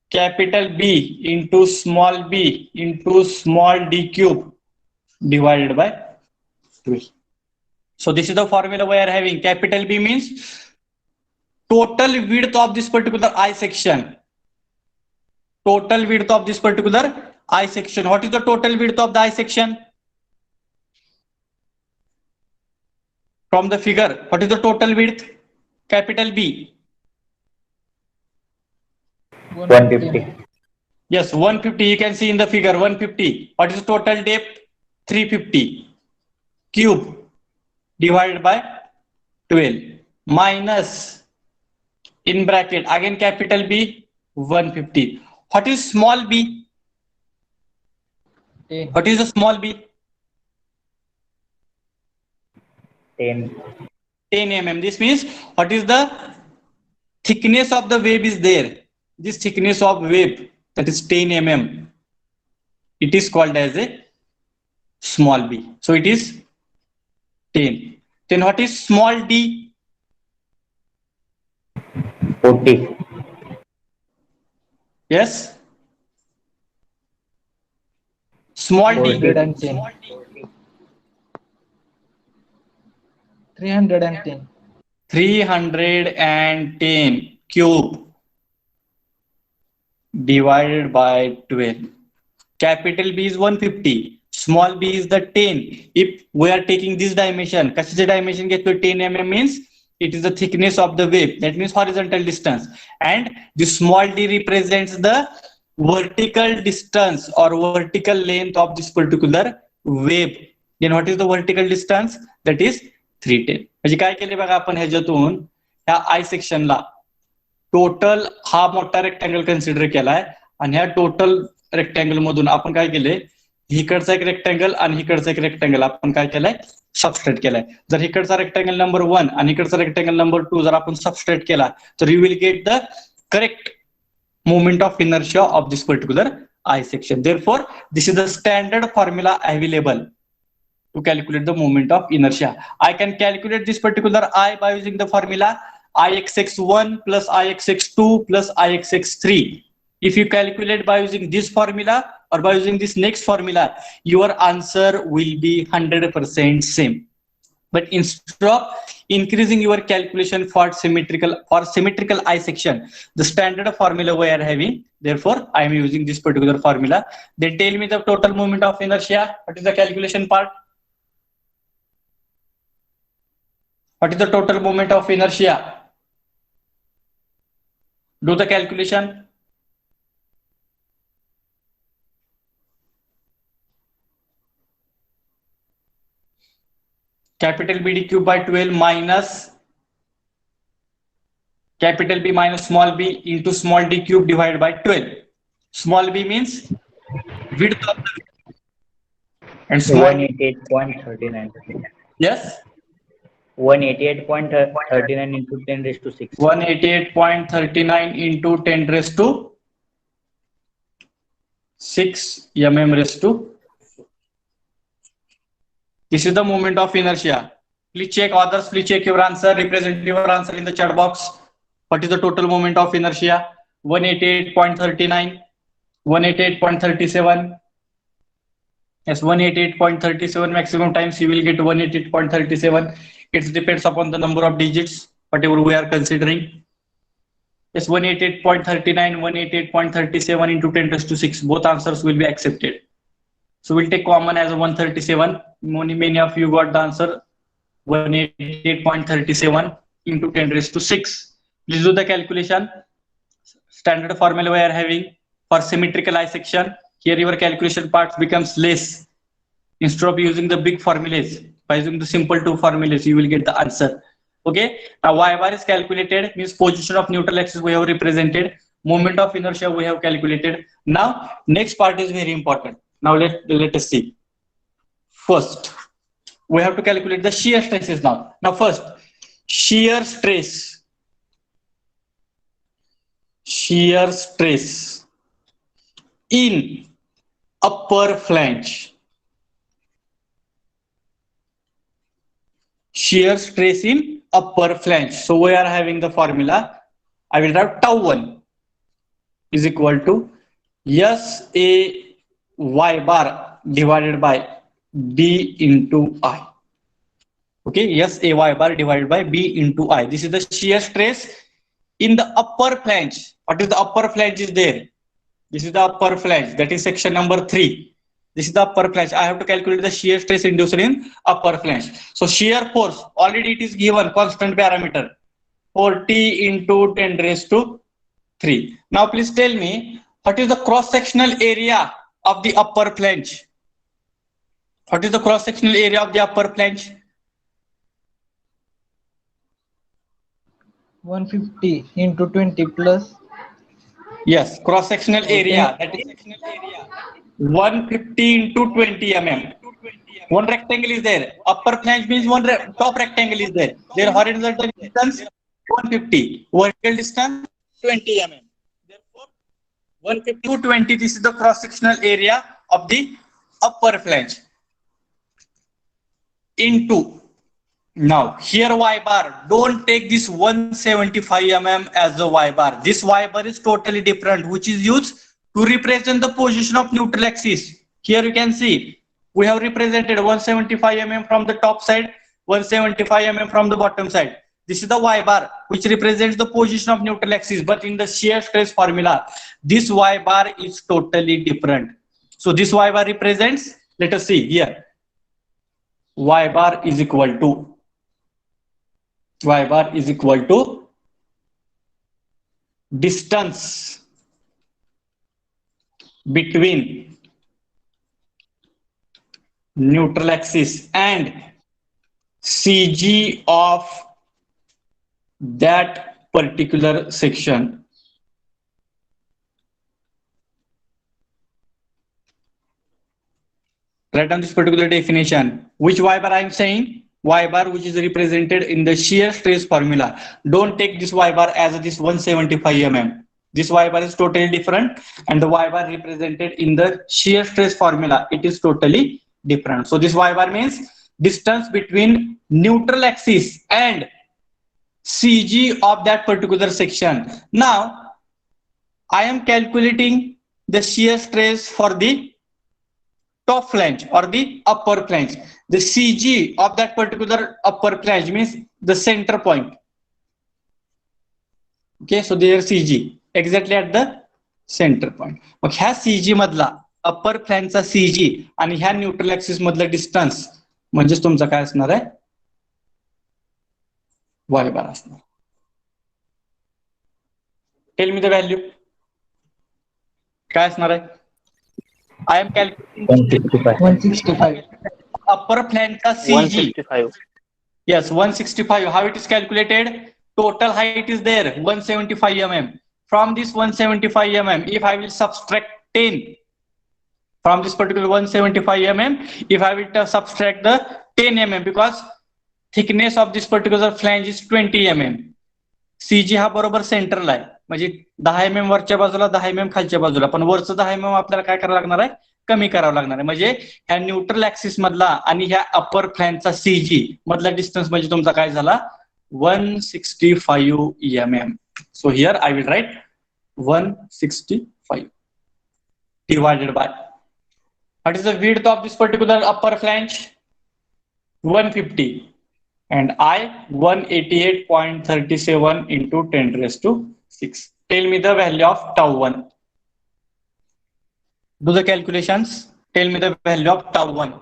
capital B into small b into small d cube divided by 12. So this is the formula we are having. Capital B means total width of this particular I section. Total width of this particular I section. What is the total width of the I section? From the figure, what is the total width? Capital B. 150. Yes, 150. You can see in the figure 150. What is the total depth? 350. Cube divided by 12 minus, in bracket again capital B, 150. What is small b? 10. What is the small b? 10. 10 mm. This means what is the thickness of the wave is there. This thickness of wave, that is 10 mm. It is called as a small b. So it is 10. Then what is small d? 40. Yes. Small d. 410. 310. 310 cube divided by 12. Capital B is 150. Small b is the 10. If we are taking this dimension, कशाचे dimension घेतोय 10 mm means it is the thickness of the wave. That means horizontal distance. And the small d represents the vertical distance or vertical length of this particular wave. Then what is the vertical distance? That is 310. म्हणजे काय केले बघा आपण ह्याच्यातून ह्या आय सेक्शनला total हा मोठा rectangle consider केलाय आणि ह्या टोटल रेक्टँगल मधून आपण काय केलंय, इकडचा एक रेक्टँगल आणि इकडचा एक रेक्टँगल आपण काय केलाय, सबस्ट्रेट केलाय. जर इकडचा रेक्टँगल नंबर 1 आणि इकडचा रेक्टँगल नंबर 2 जर आपण सबस्ट्रेट केला तर you will get the correct moment of inertia of this particular I section. Therefore, this is the standard formula available to calculate the moment of inertia. I can calculate this particular I by using the formula Ixx1 plus Ixx2 plus Ixx3. If you calculate by using this formula or by using this next formula, your answer will be 100% same. But instead of increasing your calculation for symmetrical I section, the standard formula we are having, therefore I am using this particular formula. Then tell me the total moment of inertia. What is the calculation part? What is the total moment of inertia? Do the calculation. Capital BD cube by 12 minus capital B minus small b into small d cube divided by 12. Small b means width of the and small d, 188.39. yes, 188.39 into 10 raised to 6. 188.39 into 10 raised to 6 raised to. This is the moment of inertia. Please check others, please check your answer, represent your answer in the chat box. What is the total moment of inertia? 188.39, 188.37. Yes, 188.37 maximum times you will get 188.37. It depends upon the number of digits, whatever we are considering. Yes, 188.39, 188.37 into 10 raised to 6. Both answers will be accepted. So we'll take common as 137. Many of you got the answer 188.37 into 10 raised to 6. Please do the calculation. Standard formula we are having for symmetrical eye section. Here your calculation part becomes less. Instead of using the big formulas, by using the simple two formulas, you will get the answer. Okay. Now y bar is calculated, means position of neutral axis we have represented. Moment of inertia we have calculated. Now next part is very important. Now let us see. First, we have to calculate the shear stresses now. Now first, shear stress. Shear stress in upper flange. Shear stress in upper flange. So we are having the formula. I will write tau 1 is equal to SAY bar divided by B into I. Okay, SAY bar divided by B into I. This is the shear stress in the upper flange. What is the upper flange is there? This is the upper flange. That is section number 3. This is the upper flange. I have to calculate the shear stress induced in upper flange. So shear force, already it is given constant parameter 40 into 10 raised to 3. Now please tell me, what is the cross-sectional area of the upper flange? What is the cross-sectional area of the upper flange? 150 into 20 plus. Yes, cross-sectional area. That is 150 into 20 mm. One rectangle is there. Upper flange means one top rectangle is there. Their horizontal distance 150. Vertical distance 20 mm. Therefore, 150 to 20. This is the cross-sectional area of the upper flange. Into. Now here y bar, don't take this 175 mm as the y bar. This y bar is totally different, which is used to represent the position of neutral axis. Here you can see we have represented 175 mm from the top side, 175 mm from the bottom side. This is the y bar which represents the position of neutral axis, but in the shear stress formula this y bar is totally different. So this y bar represents, let us see here, y bar is equal to distance between neutral axis and CG of that particular section. Write down this particular definition. Which y bar I am saying? Y bar which is represented in the shear stress formula. Don't take this y bar as this 175 mm. This y bar is totally different, and the y bar represented in the shear stress formula, it is totally different. So this y bar means distance between neutral axis and CG of that particular section. Now I am calculating the shear stress for the top flange or the upper flange. The CG of that particular upper flange means the center point. Okay, so there CG exactly at the center point. मग ह्या CG मधला अपर फ्लॅंजचा CG आणि ह्या neutral axis मधला distance म्हणजेच तुमचा काय असणार आहे, y बार असणार. टेल मी द व्हॅल्यू काय असणार आहे. I am calculating 165. upper flange CG. 165. Yes, 165. How it is calculated? total height is there 175 mm. From this 175 mm, if I will subtract 10 from this particular 175 mm, if I will subtract the 10 mm, because thickness of this particular flange is 20 mm. CG हा बरोबर सेंटरला आहे, म्हणजे 10 mm वरच्या बाजूला 10 mm खालच्या बाजूला, पण वरचं 10 mm आपल्याला काय करावं लागणार आहे, कमी करावं लागणार आहे. म्हणजे ह्या न्यूट्रल ऍक्सिस मधला आणि ह्या अपर फ्लॅंजचा CG मधला डिस्टन्स म्हणजे तुमचा काय झाला 165 mm. So here I will write 165 divided by what is the width of this particular upper flange 150 and I 188.37 into 10 raised to 6. Tell me the value of tau 1. Do the calculations. Tell me the value of tau 1.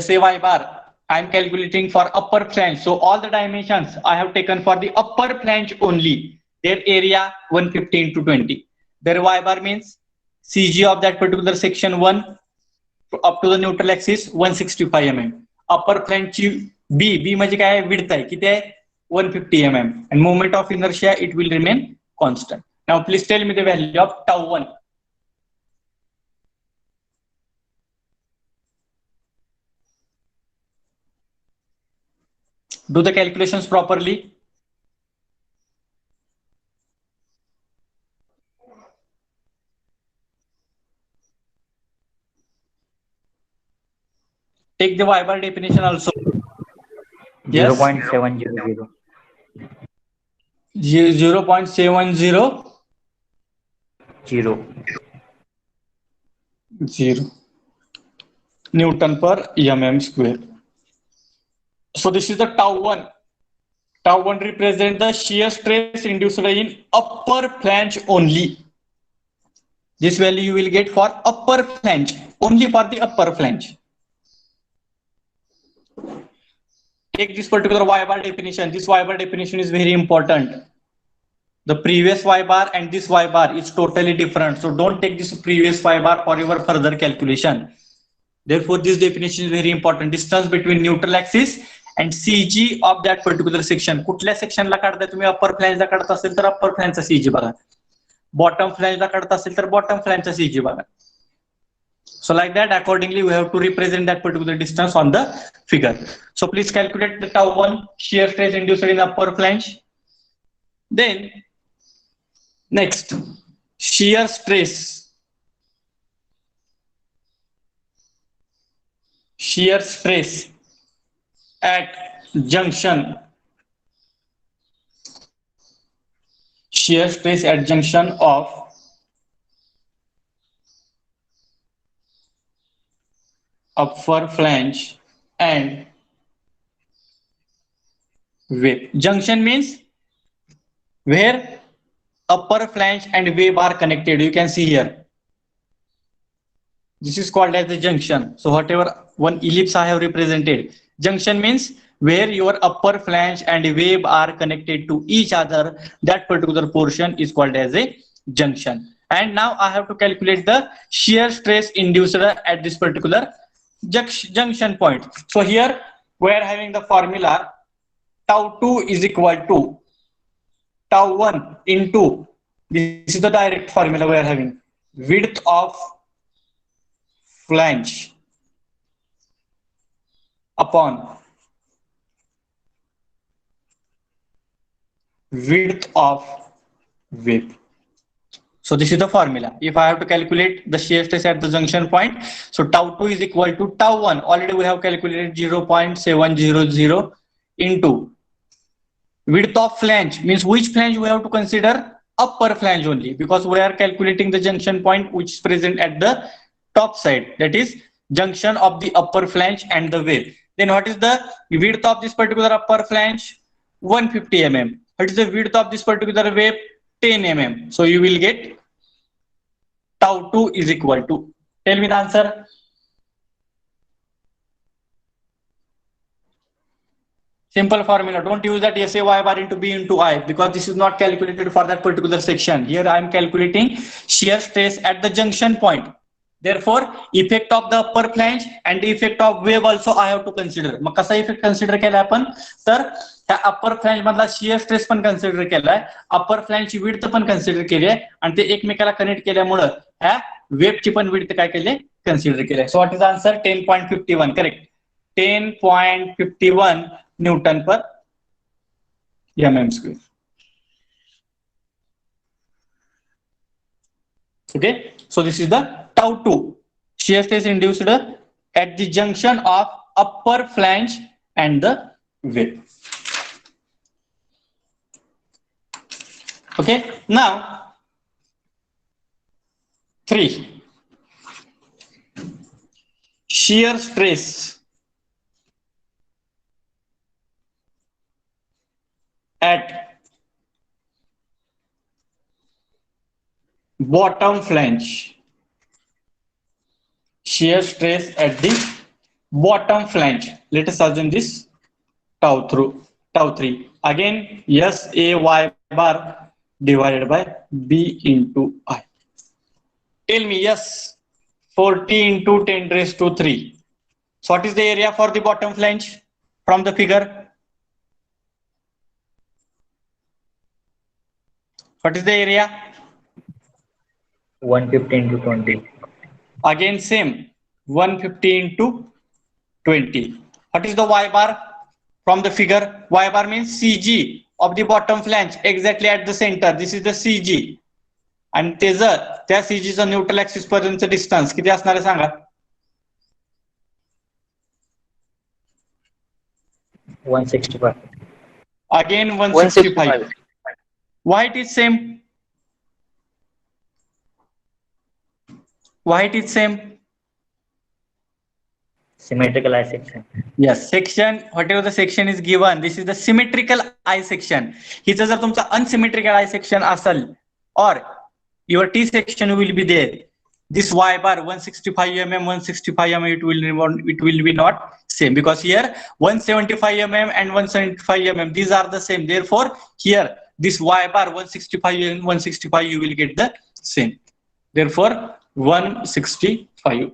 SA y bar I am calculating for upper flange. So all the dimensions I have taken for the upper flange only. Their area 150 into 20. Their y bar means CG of that particular section 1 up to the neutral axis 165 mm. Upper flange B म्हणजे काय width आहे किती आहे 150 mm and moment of inertia it will remain constant. Now please tell me the value of tau 1. Do the calculations properly. Take the y bar definition also. 0.700. 0.700 Newton per mm square. So this is the tau 1. Tau 1 represents the shear stress induced in upper flange only. This value you will get for upper flange, only for the upper flange. Take this particular y bar definition. This y bar definition is very important. The previous y bar and this y bar is totally different. So don't take this previous y bar for your further calculation. Therefore, this definition is very important. Distance between neutral axis and CG of that particular section. कुठल्या सेक्शनला काढताय तुम्ही, अपर फ्लॅंजला काढत असेल तर अपर फ्लॅंजचा CG बघा, bottom फ्लॅंजला काढत असेल तर bottom फ्लॅंजचा CG बघा. So like that, accordingly, we have to represent that particular distance on the figure. So please calculate the tau 1 shear stress induced in upper flange. Then next, shear stress. Shear stress at junction. Shear stress at junction of upper flange and wave. Junction means where upper flange and wave are connected. You can see here. This is called as the junction. So whatever one ellipse I have represented, junction means where your upper flange and wave are connected to each other. That particular portion is called as a junction. And now I have to calculate the shear stress induced at this particular junction point. So here we are having the formula tau 2 is equal to tau 1 into, this is the direct formula we are having, width of flange upon width of wave. So this is the formula. If I have to calculate the shear stress at the junction point, so tau 2 is equal to tau 1. Already we have calculated 0.700 into width of flange, means which flange we have to consider, upper flange only, because we are calculating the junction point which is present at the top side, that is junction of the upper flange and the wave. Then what is the width of this particular upper flange? 150 mm. What is the width of this particular wave? 10 mm. So you will get tau 2 is equal to, tell me the answer. Simple formula. Don't use that SA y bar into B into I, because this is not calculated for that particular section. Here I am calculating shear stress at the junction point. Therefore, effect of the upper flange and the effect of wave also I have to consider. मग कसा effect consider केला आपण, तर त्या upper flange मधला shear stress पण consider केलाय, upper फ्लॅंजची width पण consider केली आहे आणि ते एकमेकाला कनेक्ट केल्यामुळं ह्या वेबची पण विड्थ काय केली कन्सिडर केली आहे. So what is answer 10.51 correct 10.51 Newton पर mm square. Okay, so this is the tau 2 shear stress induced at the junction of upper flange and the web. Okay, now 3 shear stress at bottom flange. Shear stress at the bottom flange. Let us assume this tau 3. Again, S A y bar divided by B into I. Tell me, yes, 40 into 10 raised to 3. So what is the area for the bottom flange from the figure? What is the area? 150 into 20. Again same 150 into 20. What is the y bar from the figure? Y bar means CG of the bottom flange exactly at the center. This is the CG. आणि त्या CG चं neutral axis पर्यंत distance किती असणार आहे सांगा? 165. Again 165. Why it is same? Why it is same? Symmetrical eye section. Yes, section, whatever the section is given, this is the symmetrical eye section. हिचं जर तुमचा unsymmetrical eye section असेल or your T section will be there. This y bar 165 mm, 165 mm, it will be not same because here 175 mm and 175 mm, these are the same. Therefore, here this y bar 165 and 165 you will get the same. Therefore, 165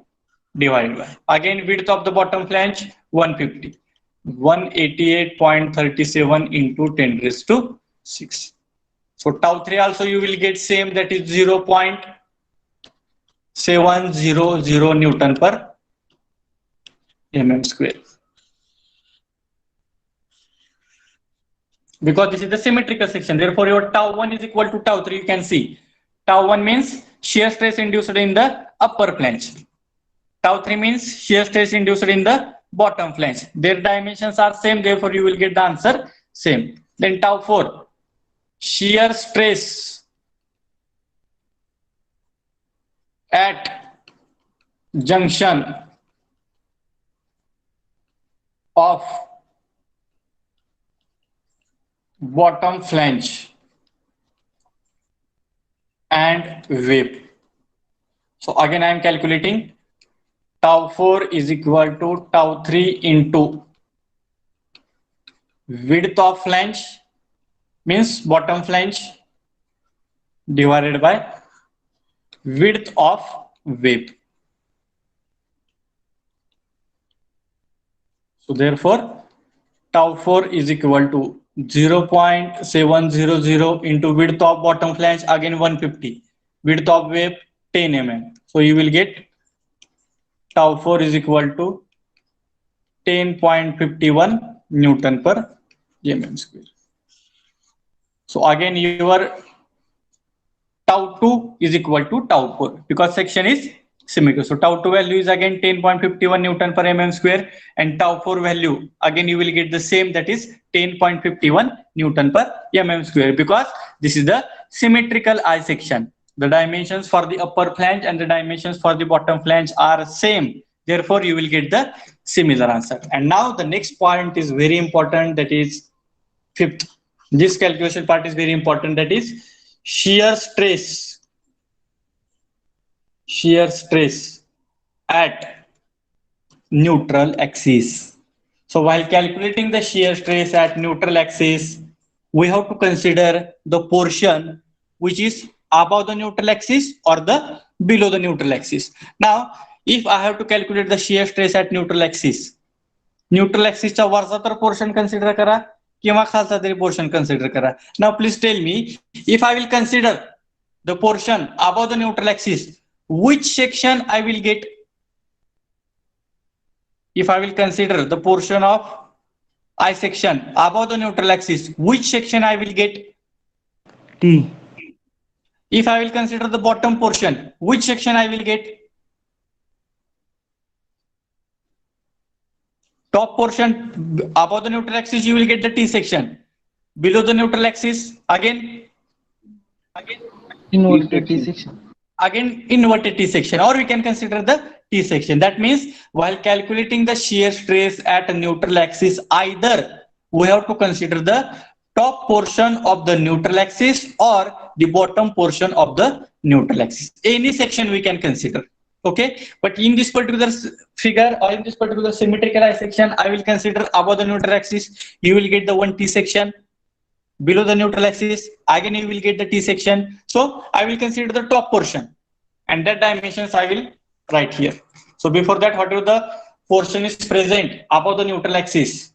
divided by, again width of the bottom flange 150, 188.37 into 10 raised to 6. So tau 3 also you will get same, that is 0.700 Newton per mm square. Because this is the symmetrical section, therefore your tau 1 is equal to tau 3. You can see tau 1 means shear stress induced in the upper flange. Tau 3 means shear stress induced in the bottom flange. Their dimensions are same, therefore you will get the answer same. Then tau 4, shear stress at junction of bottom flange and web. So again I am calculating tau 4 is equal to tau 3 into width of flange means bottom flange divided by width of web. So therefore tau 4 is equal to 0.700 into width of bottom flange, again 150, width of web 10 mm. So you will get tau 4 is equal to 10.51 Newton per mm square. So again your tau 2 is equal to tau 4 because section is symmetrical. So tau 2 value is again 10.51 Newton per mm square and tau 4 value again you will get the same, that is 10.51 Newton per mm square because this is the symmetrical eye section. The dimensions for the upper flange and the dimensions for the bottom flange are same. Therefore, you will get the similar answer. And now the next point is very important, that is fifth. This calculation part is very important, that is shear stress at neutral axis. So while calculating the shear stress at neutral axis, we have to consider the portion which is above the neutral axis or the below the neutral axis. Now, if I have to calculate the shear stress at neutral axis चा वरचा तर portion consider करा किंवा खालचा तरी portion consider करा. Now please tell me, if I will consider the portion above the neutral axis, which section I will get? If I will consider the portion of I section above the neutral axis, which section I will get? T. If I will consider the bottom portion, which section I will get? Top portion above the neutral axis, you will get the T section. Below the neutral axis, again Inverted T section. Inverted T section, or we can consider the T section. That means while calculating the shear stress at a neutral axis, either we have to consider the top portion of the neutral axis or the bottom portion of the neutral axis. Any section we can consider. Okay, but in this particular figure or in this particular symmetrical I section, I will consider above the neutral axis, you will get the one T section. Below the neutral axis, again you will get the T section. So I will consider the top portion, and that dimensions I will write here. So before that, whatever the portion is present above the neutral axis,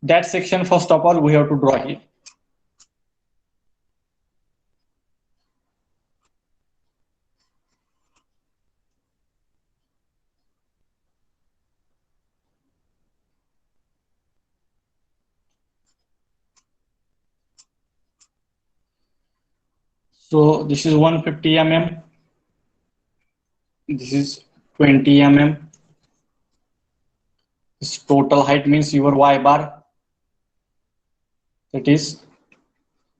that section first of all we have to draw here. So this is 150 mm. This is 20 mm. This total height means your y bar, that is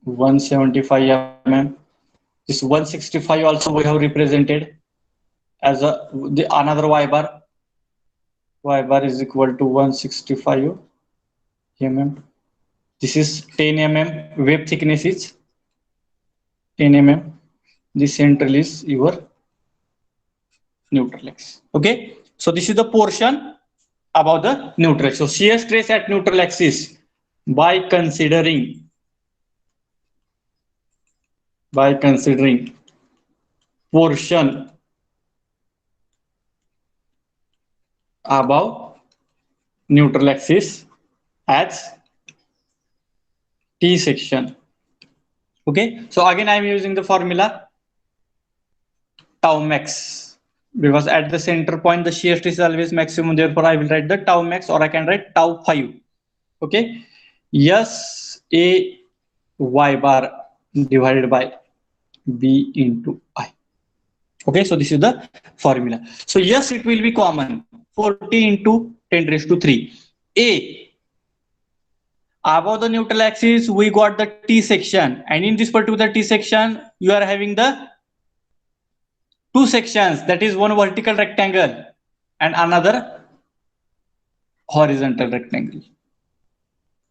175 mm. This 165 also we have represented as another y bar. Y bar is equal to 165 mm. This is 10 mm. Wave thickness is 10 mm. This central is your neutral axis. Okay, so this is the portion above the neutral axis. So shear stress at neutral axis by considering portion above neutral axis as T section. Okay, so again I am using the formula tau max, because at the center point the shear stress is always maximum, therefore I will write the tau max, or I can write tau 5. Okay, yes, a y bar divided by b into I. Okay, so this is the formula. So yes, it will be common, 40 into 10 raised to 3. A, above the neutral axis we got the T section, and in this particular T section you are having the two sections, that is one vertical rectangle and another horizontal rectangle.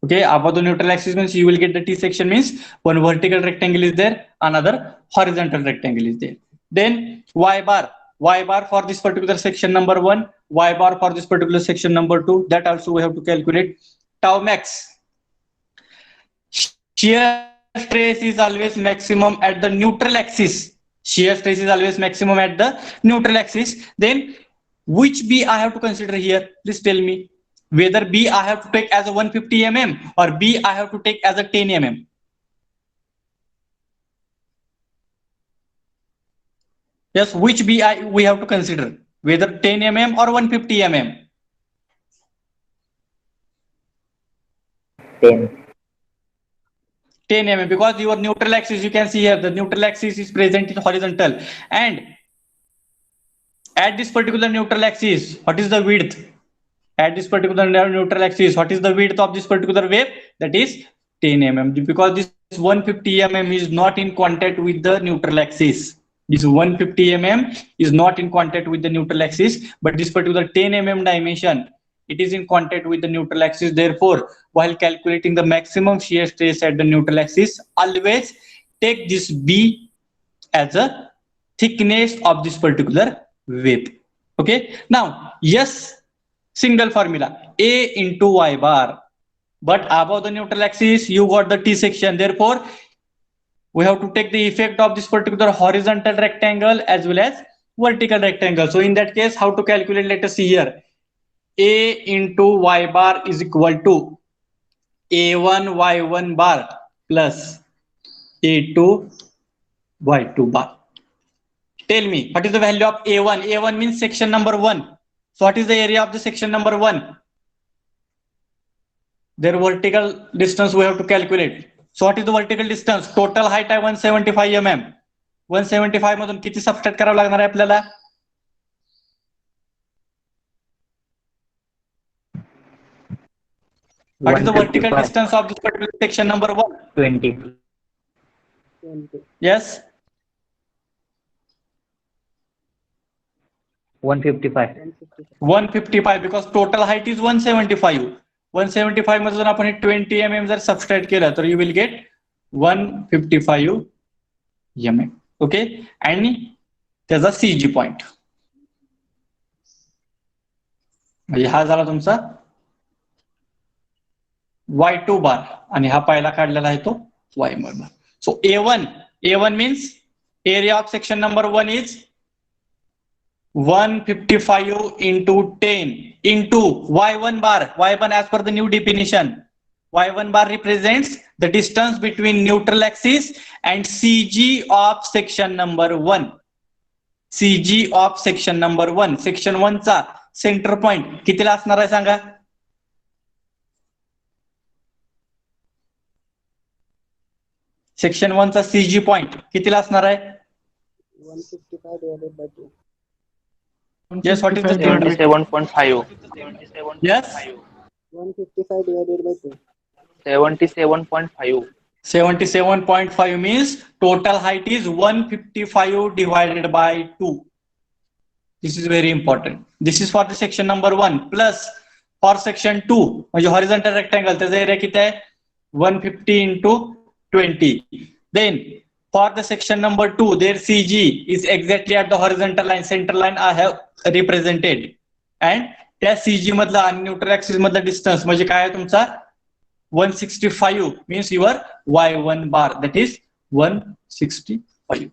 Okay, above the neutral axis means you will get the T section, means one vertical rectangle is there, another horizontal rectangle is there. Then y bar for this particular section number 1, y bar for this particular section number 2, that also we have to calculate. Tau max, shear stress is always maximum at the neutral axis. Shear stress is always maximum at the neutral axis. Then which B I have to consider here? Please tell me. Whether B I have to take as a 150 mm or B I have to take as a 10 mm. Yes, which B we have to consider? Whether 10 mm or 150 mm? 10. 10 mm, because your neutral axis, you can see here, the neutral axis is present in horizontal, and at this particular neutral axis, what is the width? At this particular neutral axis, what is the width of this particular wave? That is 10 mm, because this 150 mm is not in contact with the neutral axis. This 150 mm is not in contact with the neutral axis, but this particular 10 mm dimension, it is in contact with the neutral axis. Therefore, while calculating the maximum shear stress at the neutral axis, always take this B as a thickness of this particular wave. Okay, now yes, single formula, A into y bar, but above the neutral axis you got the T section, therefore we have to take the effect of this particular horizontal rectangle as well as vertical rectangle. So in that case, how to calculate? Let us see here. A into y bar is equal to A1 Y1 bar plus A2 Y2 bar. Tell me, what is the value of A1? A1 means section number 1. So what is the area of the section number 1? Their vertical distance we have to calculate. So what is the vertical distance? Total height आहे 175 mm. 175 मधून किती subtract करावं लागणार आहे आपल्याला? What is the vertical 155. distance of this particular section number 1? 20. Yes? 155. 155 because total height is 175. 175 मधून आपण हे 20 mm जर सबट्रॅक्ट केलं तर you will get 155 mm. Okay, आणि त्याचा CG पॉइंट म्हणजे हा झाला तुमचा Y2 बार आणि हा पहिला काढलेला आहे तो Y1 bar. So A1 means area of section number 1 is 155 into 10 into Y1 bar. Y1 as per the new definition. Y1 bar represents the distance between neutral axis and CG of section number 1. CG of section number 1. Section 1 चा centre point कितीला असणार आहे सांगा? Section 1 चा CG point कितीला असणार आहे? 155 divided by 2. Yes, what is the 77.5. Yes? 155 divided by 2. 77.5. 77.5 means total height is 155 divided by 2. This is very important. This is for the section number 1 plus for section 2 म्हणजे horizontal rectangle त्याचा area किती आहे? 150 into 20. Then for the section number 2 their CG is exactly at the horizontal line, center line I have represented, and त्या CG मधला आणि neutral axis मधला distance म्हणजे काय आहे तुमचा 165 means your Y1 bar, that is 165.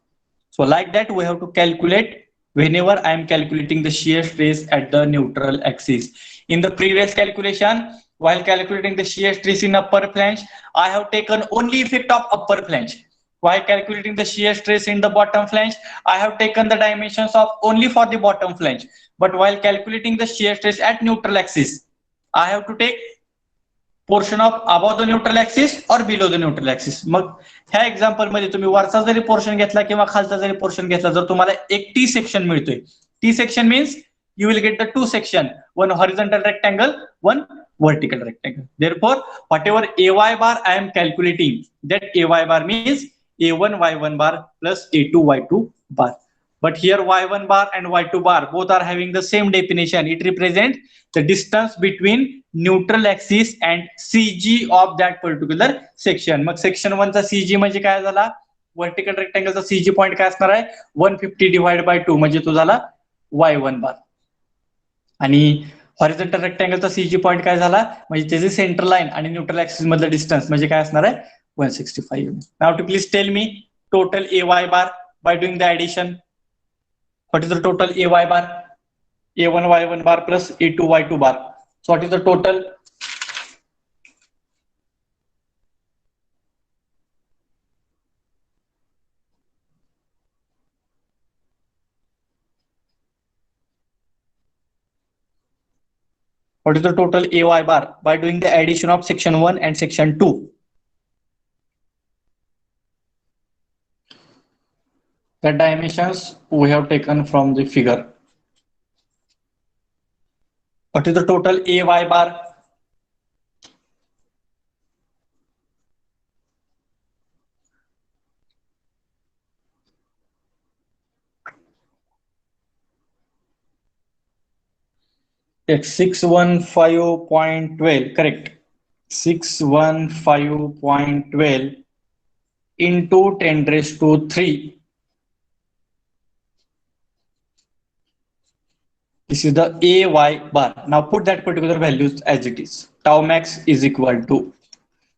So like that we have to calculate whenever I am calculating the shear stress at the neutral axis. In the previous calculation, while calculating the shear stress in upper flange, I have taken only effect of upper flange. While calculating the shear stress in the bottom flange, I have taken the dimensions of only for the bottom flange. But while calculating the shear stress at neutral axis, I have to take portion of above the neutral axis or below the neutral axis. मग ह्या example मध्ये तुम्ही वरचा जरी portion घेतला किंवा खालचा जरी portion घेतला, जर तुम्हाला एक T सेक्शन मिळतोय, T section means you will get the two section, one horizontal rectangle, one vertical rectangle. Therefore, whatever AY bar I am calculating, that AY bar means A1 Y1 bar plus A2 Y2 bar. But here Y1 bar and Y2 bar both are having the same definition. It represents the distance between neutral axis and CG of that particular section. Mug section 1 चा CG म्हणजे काय झाला? Vertical rectangle चा CG point काय असणार आहे? 150 divided by 2 म्हणजे तो झाला Y1 bar. आणि हॉरिझॉन्टल रेक्टँगलचा CG पॉइंट काय झाला? म्हणजे त्याचे सेंटर लाईन आणि न्यूट्रल ऍक्सिस मधलं डिस्टन्स म्हणजे काय असणार आहे? 165. Now to please tell me total AY bar by doing the addition. What is the total AY bar? A1 Y1 bar plus A2 Y2 bar. So what is the total? What is the total AY bar by doing the addition of section 1 and section 2? The dimensions we have taken from the figure. What is the total AY bar? It's 615.12, correct. 615.12 into 10 raised to 3. This is the AY bar. Now put that particular values as it is. Tau max is equal to,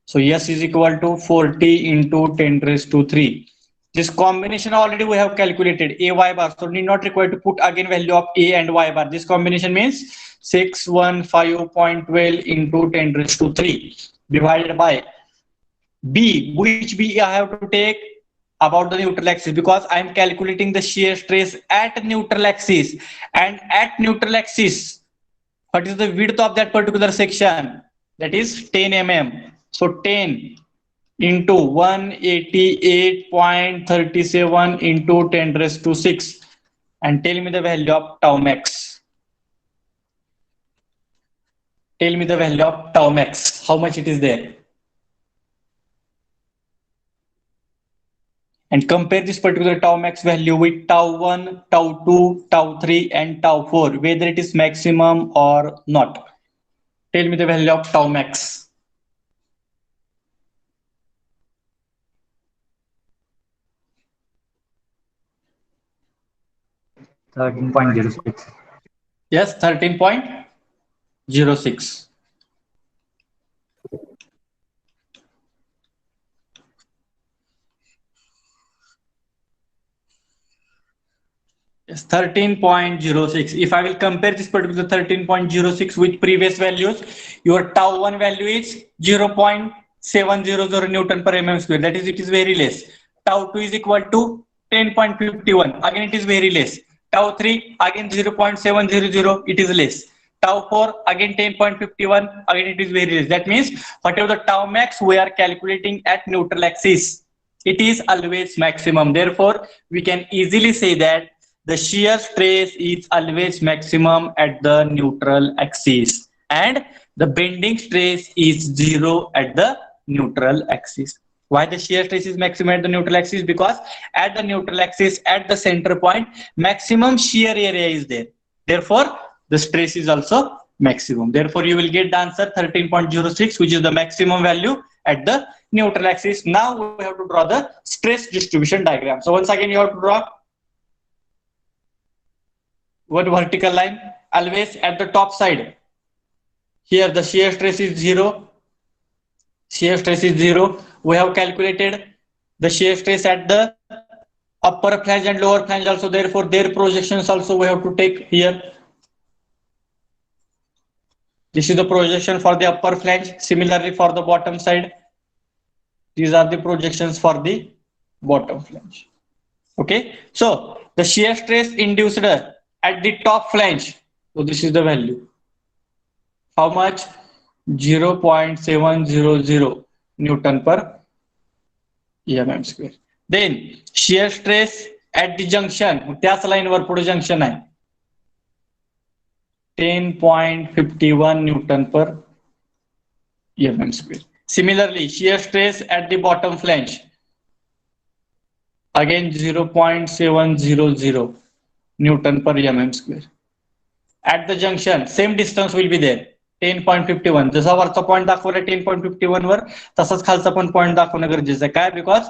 so S is equal to 40 into 10 raised to 3. This combination already we have calculated AY bar, so need not required to put again value of A and Y bar. This combination means 615.12 into 10 raised to 3. divided by B. Which B I have to take? About the neutral axis, because I am calculating the shear stress at neutral axis, and at neutral axis, what is the width of that particular section? That is 10 mm. So 10 into 188.37 into 10 raised to 6, and tell me the value of tau max. Tell me the value of tau max. How much it is there? And compare this particular tau max value with tau 1, tau 2, tau 3, and tau 4, whether it is maximum or not. Tell me the value of tau max. $13.06. Yes, 13.06. Yes, 13.06. If I will compare this particular 13.06 with previous values, your tau 1 value is 0.700 Newton per mm square. That is, it is very less. Tau 2 is equal to 10.51. Again, it is very less. Tau 3, again 0.700, it is less. Tau 4, again 10.51, again it is very less. That means whatever the tau max we are calculating at neutral axis, it is always maximum. Therefore, we can easily say that the shear stress is always maximum at the neutral axis, and the bending stress is 0 at the neutral axis. Why the shear stress is maximum at the neutral axis? Because at the neutral axis, at the center point, maximum shear area is there. Therefore, the stress is also maximum. Therefore, you will get the answer 13.06, which is the maximum value at the neutral axis. Now we have to draw the stress distribution diagram. So once again, you have to draw one vertical line, always at the top side. Here the shear stress is 0. Shear stress is 0. We have calculated the shear stress at the upper flange and lower flange also. Therefore, their projections also we have to take here. This is the projection for the upper flange. Similarly, for the bottom side, these are the projections for the bottom flange. Okay. So the shear stress induced at the top flange. So this is the value. How much? 0.700 Newton per mm square. Then shear stress at the junction. त्याच line वर पुढे junction आहे. 10.51 Newton per mm square. Similarly, shear stress at the bottom flange. Again 0.700 Newton per mm square. At the junction, same distance will be there. 10.51. जसा वरचा point दाखवला 10.51 वर, तसाच खालचा पण point दाखवणं गरजेचं आहे. काय? Because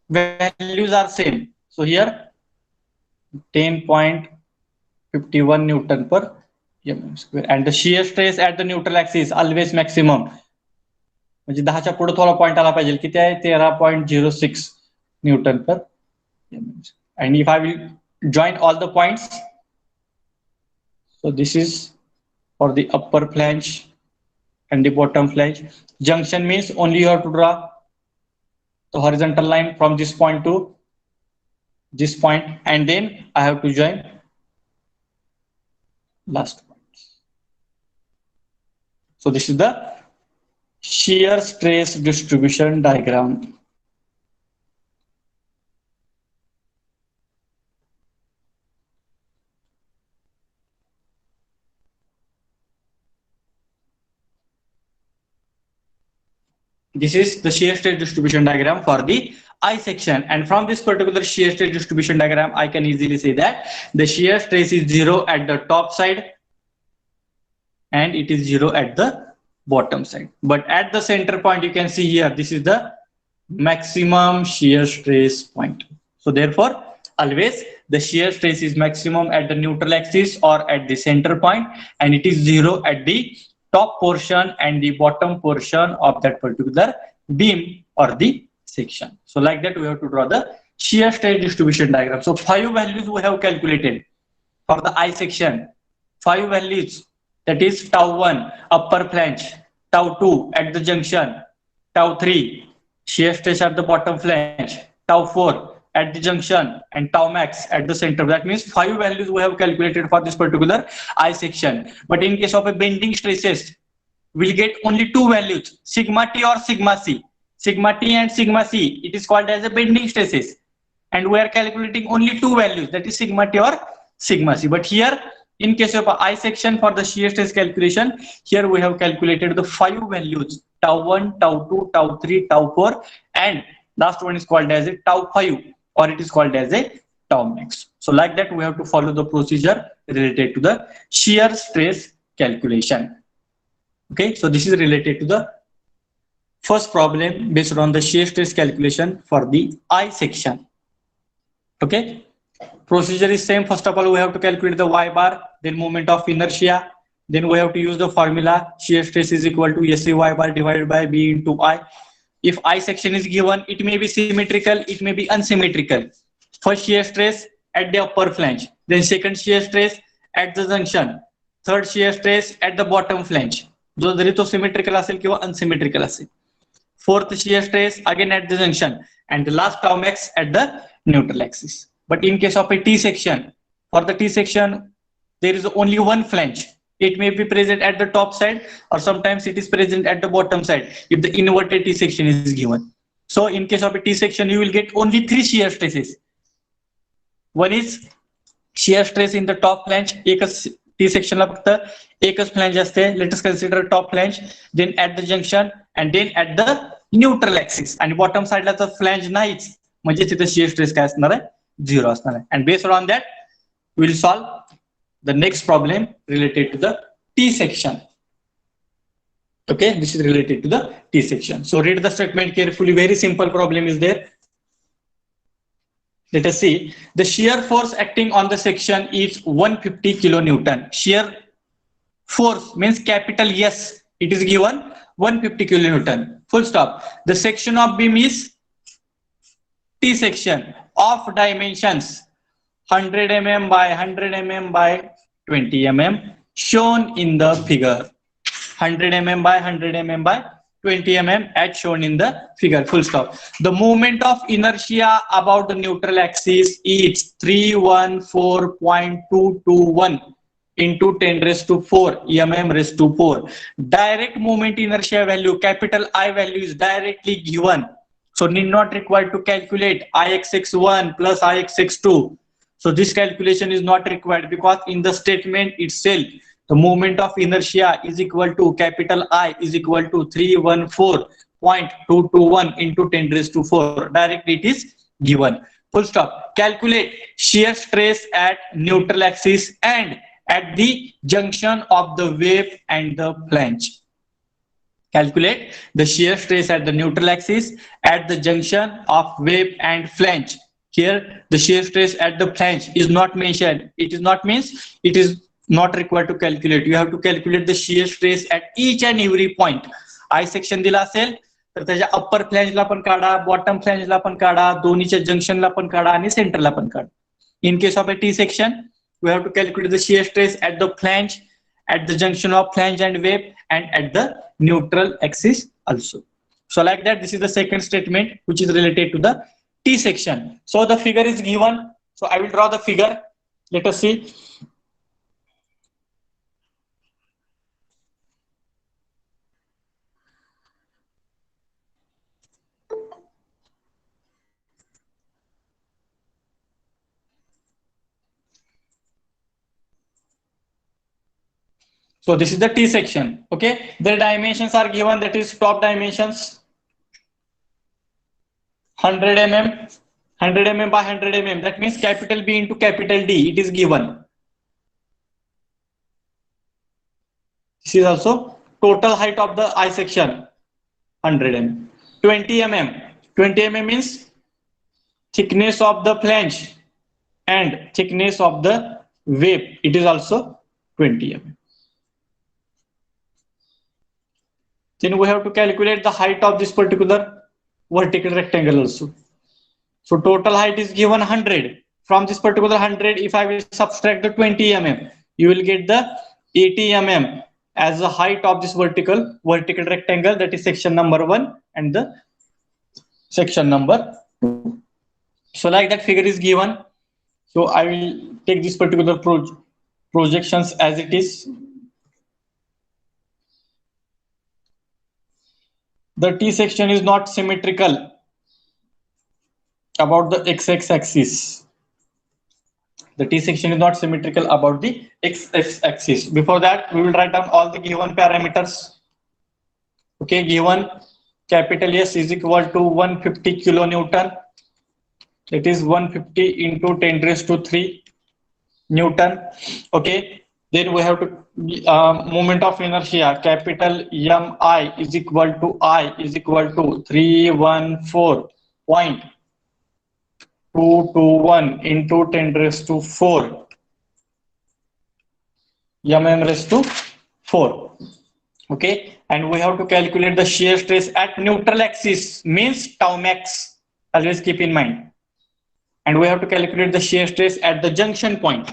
values are same. So here 10.51 Newton per mm square. And the shear stress at the neutral axis always maximum. म्हणजे 10च्या पुढे थोडा पॉइंट आला पाहिजे. किती आहे? 13.06 Newton per mm. And if I will join all the points, so this is for the upper flange and the bottom flange. Junction means only you have to draw the horizontal line from this point to this point, and then I have to join last point. So this is the shear stress distribution diagram. This is the shear stress distribution diagram for the I section, and from this particular shear stress distribution diagram, I can easily say that the shear stress is 0 at the top side and it is 0 at the bottom side. But at the center point, you can see here, this is the maximum shear stress point. So therefore, always the shear stress is maximum at the neutral axis or at the center point, and it is 0 at the top portion and the bottom portion of that particular beam or the section. So like that, we have to draw the shear stress distribution diagram. So 5 values we have calculated for the I section. 5 values, that is tau 1 upper flange, tau 2 at the junction, tau 3 shear stress at the bottom flange, tau 4 at the junction, and tau max at the center. That means 5 values we have calculated for this particular I section. But in case of a bending stresses, we'll get only 2 values, sigma T or sigma C. Sigma T and sigma C, it is called as a bending stresses. And we are calculating only 2 values, that is sigma T or sigma C. But here, in case of I section for the shear stress calculation, here we have calculated the 5 values, tau 1, tau 2, tau 3, tau 4, and last one is called as a tau 5, or it is called as a tau max. So like that, we have to follow the procedure related to the shear stress calculation. Okay, so this is related to the first problem based on the shear stress calculation for the I section. Okay, procedure is same. First of all, we have to calculate the y bar, then moment of inertia, then we have to use the formula shear stress is equal to SC y bar divided by B into I. If I section is given, it may be symmetrical, it may be unsymmetrical. First shear stress at the upper flange, then second shear stress at the junction, third shear stress at the bottom flange. जो जरी तो symmetrical असेल किंवा unsymmetrical असेल. Fourth shear stress again at the junction, and the last tau max at the neutral axis. But in case of a T section, for the T section, there is only one flange. It may be present at the top side, or sometimes it is present at the bottom side if the inverted T section is given. So in case of a T section, you will get only 3 shear stresses. One is shear stress in the top flange. एकच T section ला फक्त एकच flange असते. Let us consider top flange, then at the junction, and then at the neutral axis. आणि bottom side ला तर flange नाहीच, म्हणजे तिथे shear stress काय असणार आहे? 0 असणार आहे. And based on that, we will solve the next problem related to the T section. Okay, this is related to the T section. So read the statement carefully. Very simple problem is there. Let us see. The shear force acting on the section is 150 kilonewton. Shear force means capital S. It is given 150 kilonewton. Full stop. The section of beam is T section of dimensions 100 mm by 100 mm by 20 mm shown in the figure. 100 mm by 100 mm by 20 mm as shown in the figure. Full stop. The moment of inertia about the neutral axis is 314.221 into 10 raised to 4 mm raised to 4. Direct moment inertia value, capital I value is directly given. So need not required to calculate Ixx1 plus Ixx2. So this calculation is not required because in the statement itself, the moment of inertia is equal to capital I is equal to 314.221 into 10 raised to 4. Directly it is given. Full stop. Calculate shear stress at neutral axis and at the junction of the wave and the flange. Calculate the shear stress at the neutral axis at the junction of wave and flange. Here the shear stress at the flange is not mentioned. It is not means it is not required to calculate. You have to calculate the shear stress at each and every point. I section दिला असेल तर त्याच्या upper फ्लॅंजला पण काढा, bottom फ्लॅंजला पण काढा, दोन्हीच्या जंक्शनला पण काढा आणि सेंटरला पण काढा. In case of a T section, we have to calculate the shear stress at the flange, at the junction of flange and wave, and at the neutral axis also. So like that, this is the second statement which is related to the T section. So the figure is given. So I will draw the figure. Let us see. So this is the T section. Okay, the dimensions are given. That is top dimensions 100 mm, 100 mm by 100 mm. That means capital B into capital D. It is given. This is also total height of the I section 100 mm. 20 mm. 20 mm means thickness of the flange and thickness of the wave. It is also 20 mm. Then we have to calculate the height of this particular vertical rectangle also. So total height is given 100. From this particular 100, if I will subtract the 20 mm, you will get the 80 mm as the height of this vertical rectangle, that is section number 1 and the section number 2. So like that figure is given. So I will take this particular projections as it is. The T section is not symmetrical about the x-axis. The T section is not symmetrical about the x-axis. Before that, we will write down all the given parameters. Okay, given capital S is equal to 150 kilonewton. It is 150 into 10 raised to 3 Newton. Okay, then we have to moment of inertia, capital Mi is equal to 314.221 into 10 raised to 4 mm raised to 4. Okay, and we have to calculate the shear stress at neutral axis, means tau max. Always keep in mind. And we have to calculate the shear stress at the junction point,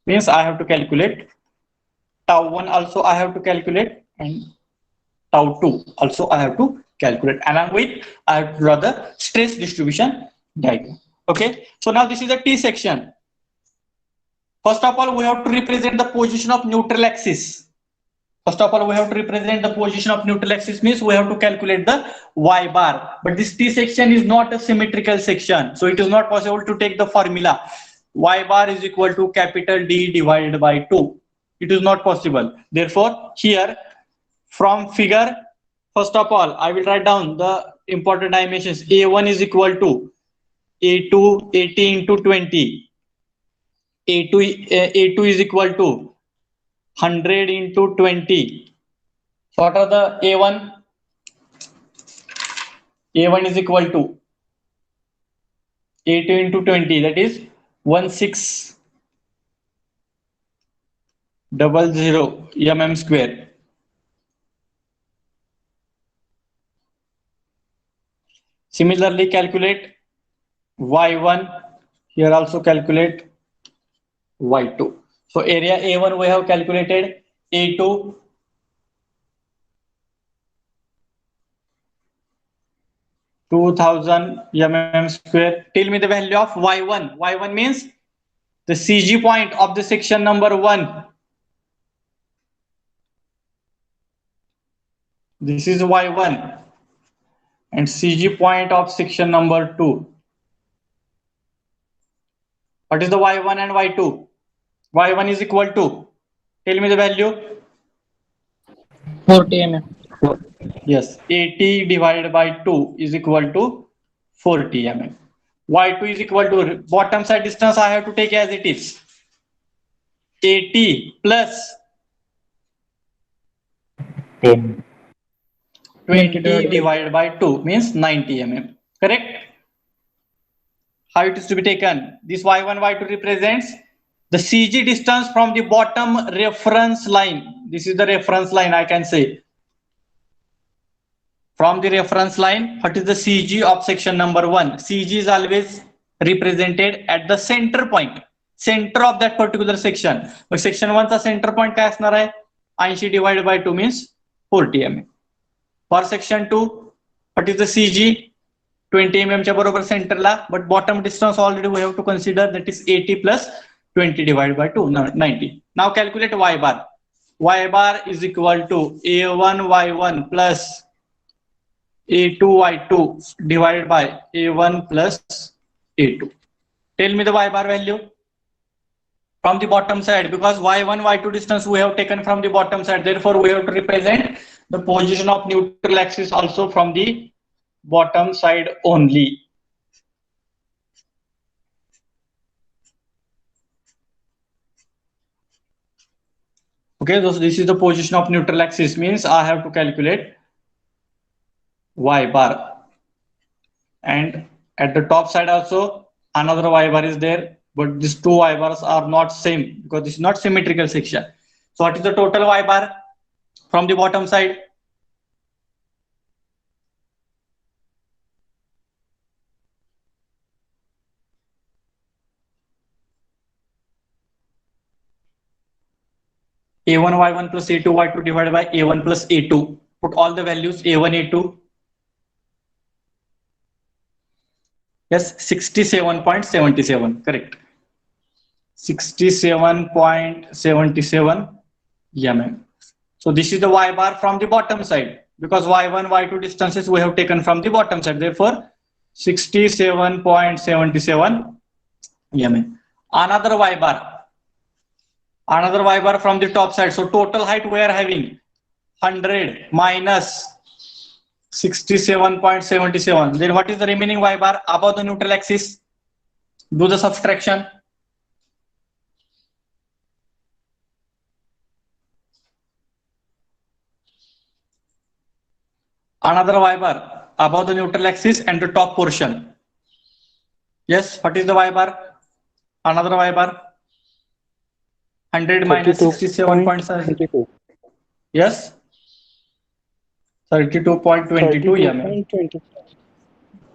means I have to calculate tau 1 also I have to calculate, and tau 2 also I have to calculate. Along with I have to draw the stress distribution diagram. Okay, so now this is the T section. First of all, we have to represent the position of neutral axis. First of all, we have to represent the position of neutral axis, means we have to calculate the y bar. But this T section is not a symmetrical section, so it is not possible to take the formula y bar is equal to capital D divided by 2. It is not possible. Therefore, here from figure, first of all, I will write down the important dimensions. A1 is equal to A2 80 into 20. A2 is equal to 100 into 20. So what are the A1? A1 is equal to A2 into 20, that is 1600 mm square. Similarly, calculate Y1. Here also calculate Y2. So area A1 we have calculated, A2 2000 mm square. Tell me the value of Y1. Y1 means the CG point of the section number 1. This is Y1 and CG point of section number 2. What is the Y1 and Y2? Y1 is equal to, tell me the value. 40 mm. Yes, 80 divided by 2 is equal to 40 mm. Y2 is equal to, bottom side distance I have to take as it is. 80 plus 10. 20 divided by 2 means 90 mm. Correct? How it is to be taken? This Y1, Y2 represents the CG distance from the bottom reference line. This is the reference line, I can say. From the reference line, what is the CG of section number 1? CG is always represented at the center point. Center of that particular section. But section 1 चा center point काय असणार आहे? 80 divided by 2 means 40 mm. For section 2, what is the CG? 20 mm च्या बरोबर सेंटरला, but bottom distance already we have to consider, that is 80 plus 20 divided by 2, 90. Now calculate y bar. Y bar is equal to A1 Y1 plus A2 Y2 divided by A1 plus A2. Tell me the y bar value from the bottom side, because Y1 Y2 distance we have taken from the bottom side. Therefore, we have to represent the position of neutral axis also from the bottom side only. Okay, so this is the position of neutral axis, means I have to calculate y bar, and at the top side also another y bar is there, but these two y bars are not same because this is not symmetrical section. So what is the total y bar from the bottom side? A1 Y1 plus A2 Y2 divided by A1 plus A2. Put all the values A1 A2. Yes, 67.77. Correct. 67.77 mm. So this is the Y bar from the bottom side, because Y1 Y2 distances we have taken from the bottom side. Therefore 67.77 mm. Another Y bar from the top side. So total height we are having 100 minus 67.77. Then what is the remaining Y bar above the neutral axis? Do the subtraction. Another Y bar above the neutral axis and the top portion. Yes, what is the Y bar? Another Y bar. 100 minus 67.7. Yes. 32.22 mm.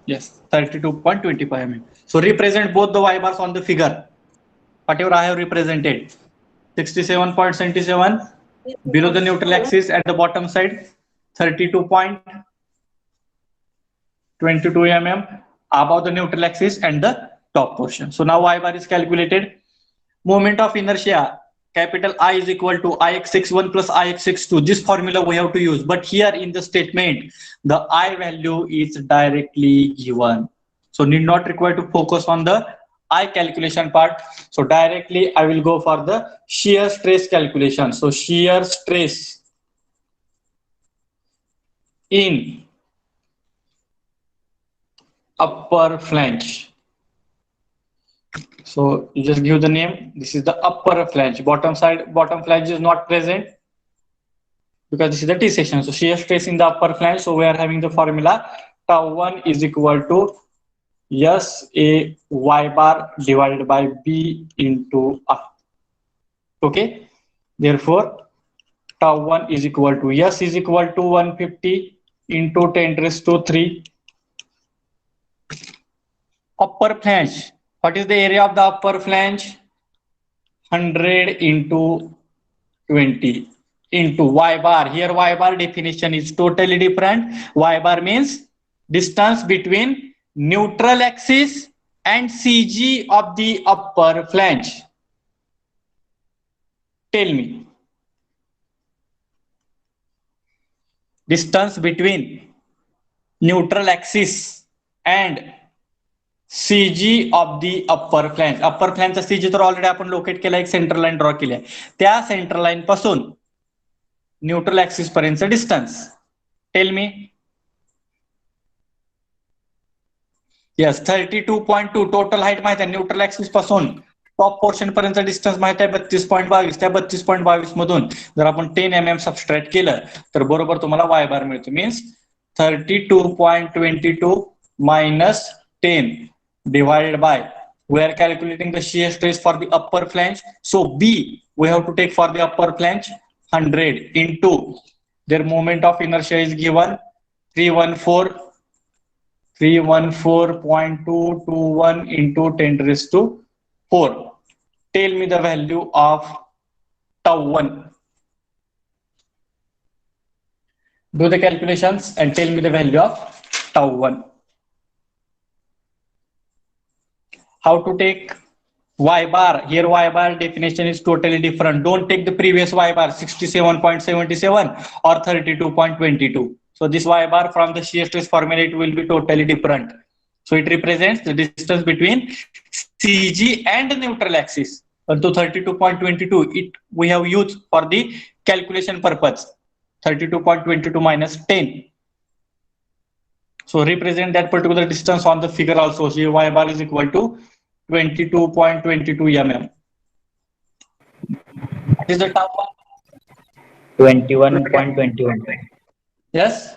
Yes, 32.25 mm. So represent both the Y bars on the figure. Whatever I have represented. 67.77 below the neutral axis at the bottom side. 32.22 mm above the neutral axis and the top portion. So now Y bar is calculated. Moment of inertia, capital I is equal to Ix61 plus Ix62. This formula we have to use. But here in the statement, the I value is directly given. So need not require to focus on the I calculation part. So directly I will go for the shear stress calculation. So shear stress in upper flange. So you just give the name. This is the upper flange. Bottom flange is not present because this is the T section. So shear stress in the upper flange. So we are having the formula tau1 is equal to SA Y bar divided by B into A. Okay. Therefore, tau1 is equal to S is equal to 150 into 10 raised to 3. Upper flange. What is the area of the upper flange? 100 into 20 into Y bar. Here Y bar definition is totally different. Y bar means distance between neutral axis and CG of the upper flange. Tell me. Distance between neutral axis and CG of the upper flange. Upper flange चा CG तर already आपण locate केला, एक centre line draw केली आहे. त्या centre line पासून neutral axis पर्यंतचं distance. Tell me. Yes 32.2 total height माहिती आहे. न्यूट्रल ऍक्सिस पासून टॉप पोर्शन पर्यंतचं डिस्टन्स माहिती आहे 32.22. त्या 32.22 मधून जर आपण 10 mm सबस्ट्रॅक्ट केलं तर बरोबर तुम्हाला Y बार मिळतो. Means 32.22 minus 10 divided by, we are calculating the shear stress for the upper flange. So B we have to take for the upper flange 100 into their moment of inertia is given 314.221 into 10 raised to 4. Tell me the value of tau1. Do the calculations and tell me the value of tau1. How to take Y bar? Here Y bar definition is totally different. Don't take the previous Y bar 67.77 or 32.22. So this Y bar from the shear stress formula it will be totally different. So it represents the distance between CG and neutral axis. And to 32.22 it we have used for the calculation purpose. 32.22 minus 10. So represent that particular distance on the figure also. Here Y bar is equal to 22.22 mm. What is the tau1? 21.21. Yes.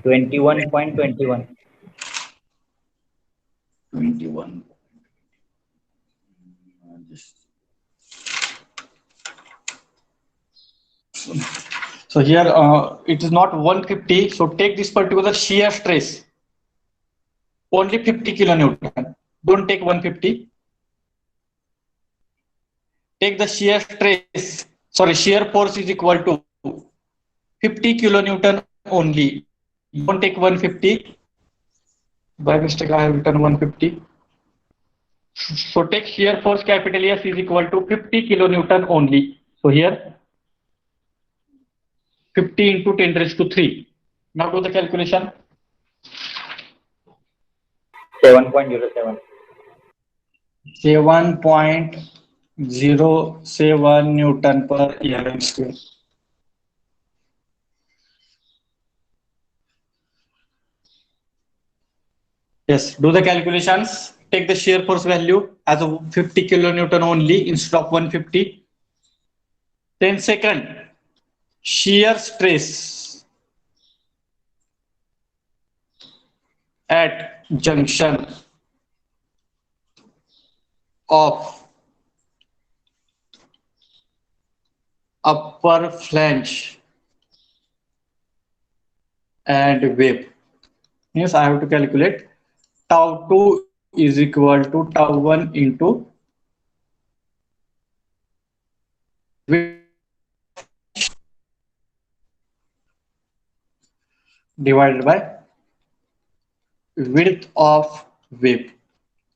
21.21. 21. So here it is not 150. So take this particular shear stress. Only 50 kilonewton. Don't take 150. take the shear stress, sorry, shear force is equal to 50 kilonewton only. You don't take 150. By mistake, I have written 150. So take shear force capital S is equal to 50 kilonewton only. So here 50 into 10 raised to 3. Now do the calculation. 7.07. 7.07 Newton per mm square. Yes, do the calculations. Take the shear force value as of 50 kilonewton only instead of 150. Then second, shear stress at junction of upper flange and web. Yes, I have to calculate tau 2 is equal to tau 1 into divided by width of wave.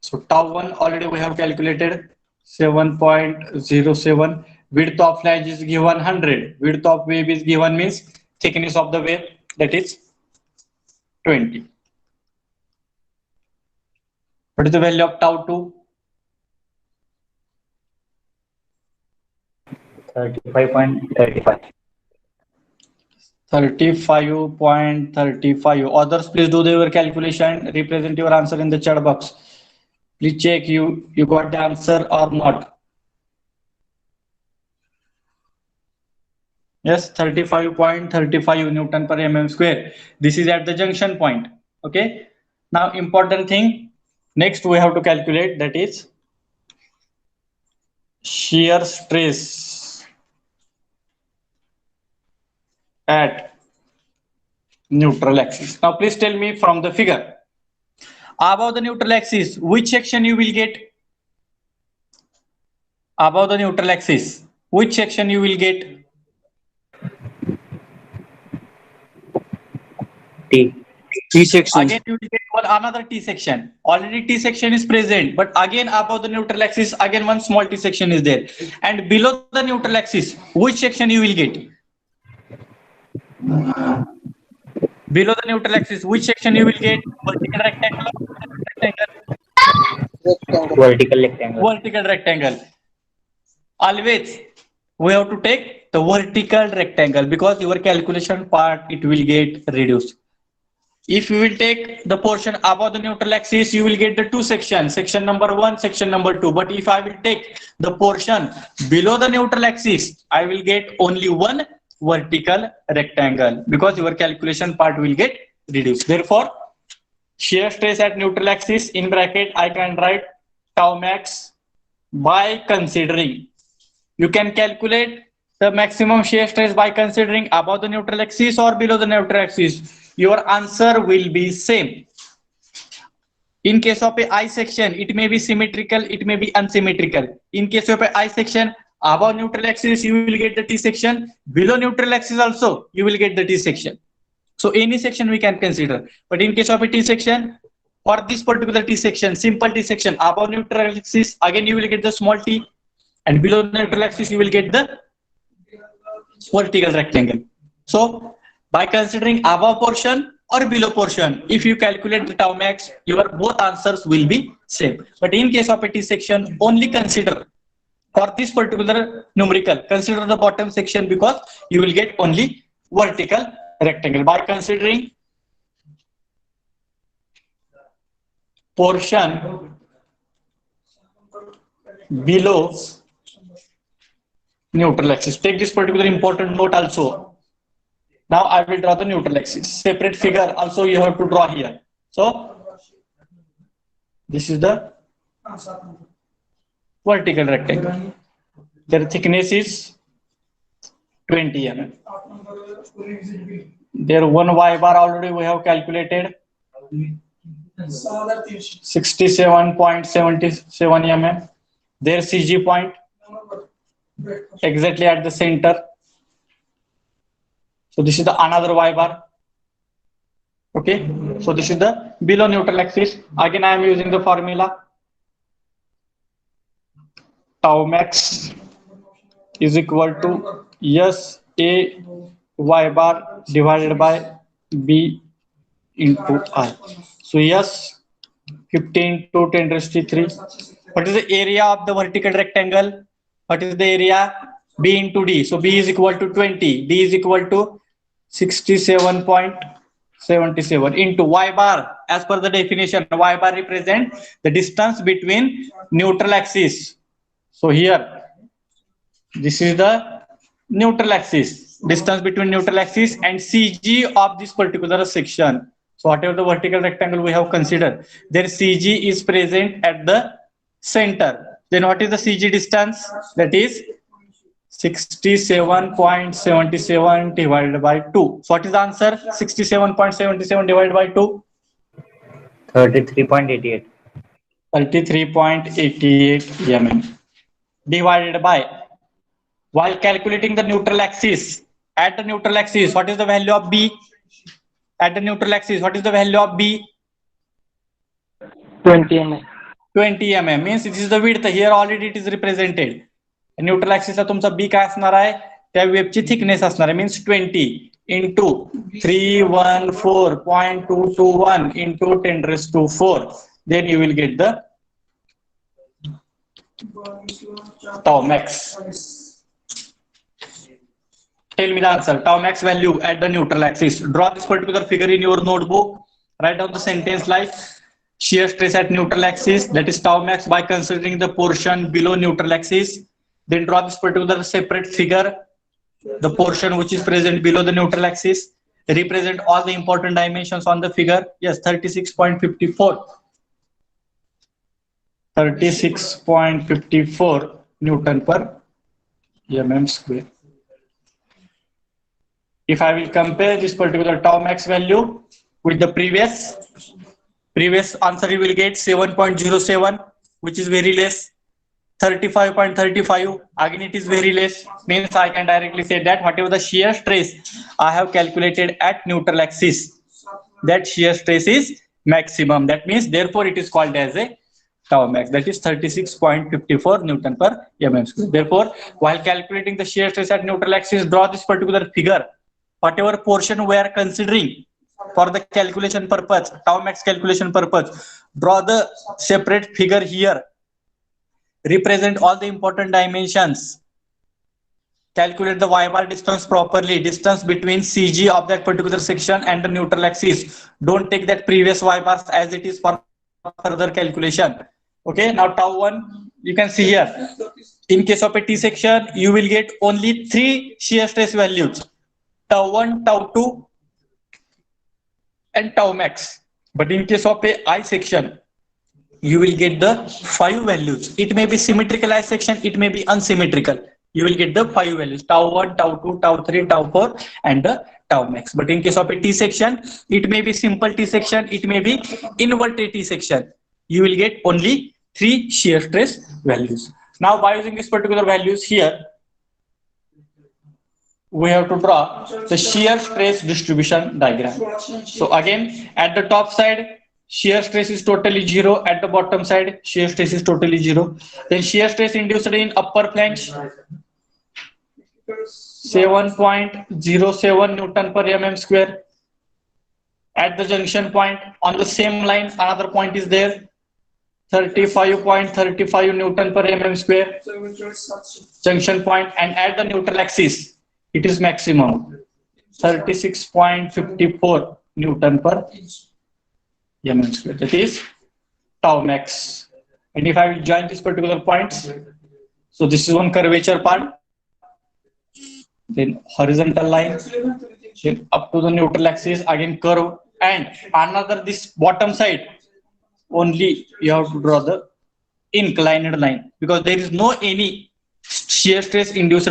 So tau 1 already we have calculated 7.07. Width of flange is given 100. Width of wave is given means thickness of the wave, that is 20. What is the value of tau 2? 35.35. 35.35. Others, please do your calculation. Represent your answer in the chat box. Please check you got the answer or not. Yes, 35.35 Newton per mm square. This is at the junction point. Okay. Now important thing. Next we have to calculate, that is shear stress at neutral axis. Now please tell me from the figure. Above the neutral axis, which section you will get? Above the neutral axis, which section you will get? T. T section. Again you will get another T section. Already T section is present, but again above the neutral axis, again one small T section is there. And below the neutral axis, which section you will get? Below the neutral axis, which section you will get? Vertical rectangle. Vertical rectangle. Vertical rectangle. Always we have to take the vertical rectangle because your calculation part it will get reduced. If you will take the portion above the neutral axis, you will get the two sections, section number 1, section number 2. But if I will take the portion below the neutral axis, I will get only one vertical rectangle because your calculation part will get reduced. Therefore, shear stress at neutral axis in bracket, I can write tau max by considering. You can calculate the maximum shear stress by considering above the neutral axis or below the neutral axis. Your answer will be same. In case of a I section, it may be symmetrical, it may be unsymmetrical. In case of a I section, above neutral axis, you will get the T section. Below neutral axis also, you will get the T section. So any section we can consider. But in case of a T section, for this particular T section, simple T section, above neutral axis, again you will get the small t. And below neutral axis, you will get the vertical rectangle. So by considering above portion or below portion, if you calculate the tau max, your both answers will be same. But in case of a T section, only consider for this particular numerical, consider the bottom section because you will get only vertical rectangle. By considering portion below neutral axis. Take this particular important note also. Now I will draw the neutral axis. Separate figure also you have to draw here. So this is the vertical rectangle. Their thickness is 20 mm. Their one y bar already we have calculated 67.77 mm. Their CG point exactly at the center. So this is the another y bar. Okay, so this is the below neutral axis. Again, I am using the formula tau max is equal to S A y bar divided by B into I. So yes, 15 to 10 raised to 3. What is the area of the vertical rectangle? What is the area? B into D. So B is equal to 20. D is equal to 67.77 into y bar. As per the definition, y bar represent the distance between neutral axis. So here, this is the neutral axis, distance between neutral axis and CG of this particular section. So whatever the vertical rectangle we have considered, there CG is present at the center. Then what is the CG distance? That is 67.77 divided by 2. So what is the answer? 67.77 divided by 2. 33.88. 33.88 mm divided by, while calculating the neutral axis, at the neutral axis, what is the value of B? At the neutral axis, what is the value of B? 20 mm. 20 mm means this is the width. Here already it is represented. Neutral ऍक्सिसला तुमचा B काय असणार आहे? त्या वेबची thickness असणार आहे, means 20 into 314.221 into 10⁴. Then you will get the tau max. Tell me the answer. Tau max value at the neutral axis. Draw this particular figure in your notebook. Write down the sentence like shear stress at neutral axis, that is tau max, by considering the portion below neutral axis. Then draw this particular separate figure, the portion which is present below the neutral axis. Represent all the important dimensions on the figure. Yes, 36.54. 36.54 Newton per mm square. If I will compare this particular tau max value with the previous answer, you will get 7.07, which is very less. 35.35, again it is very less. Means I can directly say that whatever the shear stress I have calculated at neutral axis, that shear stress is maximum. That means therefore it is called as a tau max, that is 36.54 Newton per mm square. Therefore, while calculating the shear stress at neutral axis, draw this particular figure. Whatever portion we are considering for the calculation purpose, tau max calculation purpose, draw the separate figure here. Represent all the important dimensions. Calculate the y bar distance properly, distance between CG of that particular section and the neutral axis. Don't take that previous y bars as it is for further calculation. Okay, now tau 1, you can see here. In case of a T section, you will get only 3 shear stress values: tau 1, tau 2, and tau max. But in case of a I section, you will get the 5 values. It may be symmetrical I section, it may be unsymmetrical. You will get the 5 values: tau 1, tau 2, tau 3, tau 4, and the tau max. But in case of a T section, it may be simple T section, it may be inverted T section. You will get only 3 shear stress values. Now, by using these particular values here, we have to draw the shear stress distribution diagram. So again, at the top side, shear stress is totally 0. At the bottom side, shear stress is totally 0. Then shear stress induced in upper flange, 7.07 Newton per mm square. At the junction point, on the same line, another point is there, 35.35 Newton per mm square junction point. And at the neutral axis, it is maximum, 36.54 Newton per mm square. That is tau max. And if I will join these particular points, so this is one curvature part, then horizontal line, then up to the neutral axis, again curve, and another this bottom side, only you have to draw the inclined line, because there is no any shear stress induced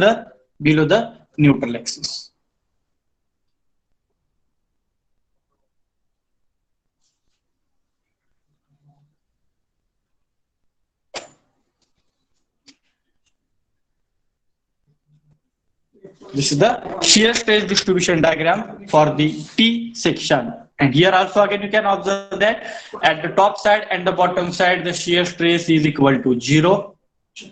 below the neutral axis. This is the shear stress distribution diagram for the T section. And here also again you can observe that at the top side and the bottom side the shear stress is equal to 0.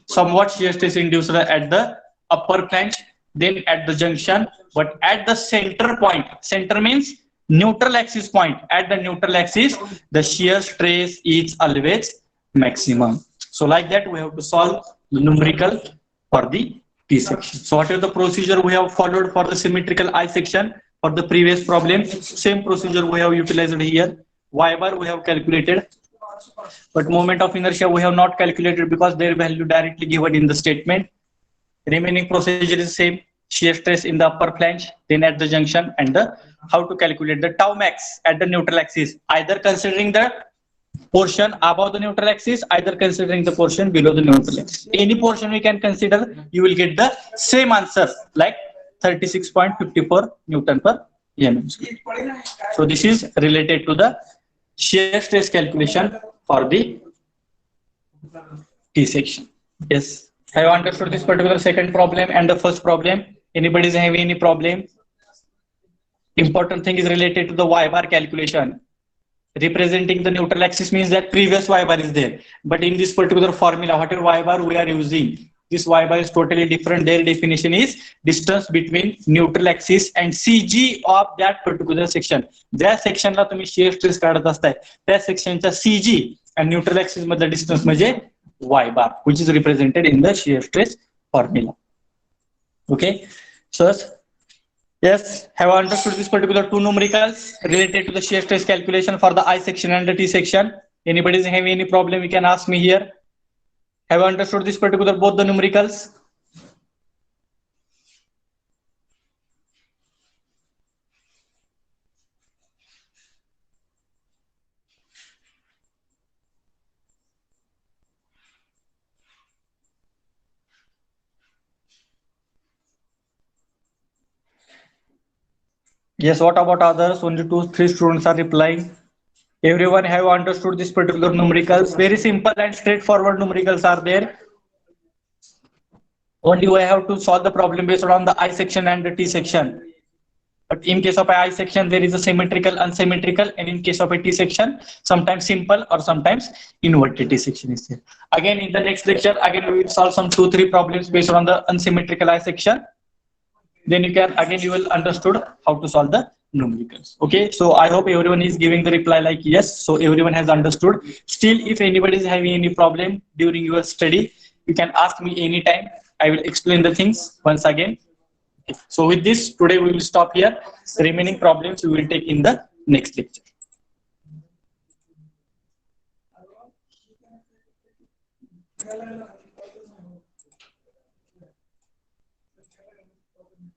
Somewhat shear stress induced at the upper flange, then at the junction, but at the center point, center means neutral axis point, at the neutral axis the shear stress is always maximum. So like that we have to solve the numerical for the T section. So what is the procedure we have followed for the symmetrical I section for the previous problem? Same procedure we have utilized here. Y bar we have calculated, but moment of inertia we have not calculated because their value directly given in the statement. Remaining procedure is same. Shear stress in the upper flange, then at the junction, and the how to calculate the tau max at the neutral axis, either considering the portion above the neutral axis, either considering the portion below the neutral axis. Any portion we can consider, you will get the same answer like 36.54 Newton per mm square. So this is related to the shear stress calculation for the T section. Yes. Have you understood this particular second problem and the first problem? Anybody is having any problem? Important thing is related to the Y bar calculation. Representing the neutral axis means that previous Y bar is there. But in this particular formula, whatever Y bar we are using, this Y bar is totally different. Their definition is distance between neutral axis and CG of that particular section. ज्या सेक्शनला तुम्ही shear stress काढत असताय त्या सेक्शनच्या CG and neutral axis मधला distance म्हणजे Y bar, which is represented in the shear stress formula. Okay, so yes, have I understood this particular two numericals related to the shear stress calculation for the I section and the T section? Anybody is having any problem, you can ask me here. Have I understood this particular both the numericals? Yes, what about others? Only 2-3 students are replying. Everyone have understood this particular numericals? Very simple and straightforward numericals are there. Only we have to solve the problem based on the I section and the T section. But in case of a I section, there is a symmetrical, unsymmetrical, and in case of a T section, sometimes simple or sometimes inverted T section is there. Again, in the next lecture, again we will solve some 2-3 problems based on the unsymmetrical I section. Then you can again you will understood how to solve the numericals. Okay, so I hope everyone is giving the reply like yes. So everyone has understood. Still, if anybody is having any problem during your study, you can ask me anytime. I will explain the things once again. Okay. So with this, today we will stop here. The remaining problems we will take in the next lecture.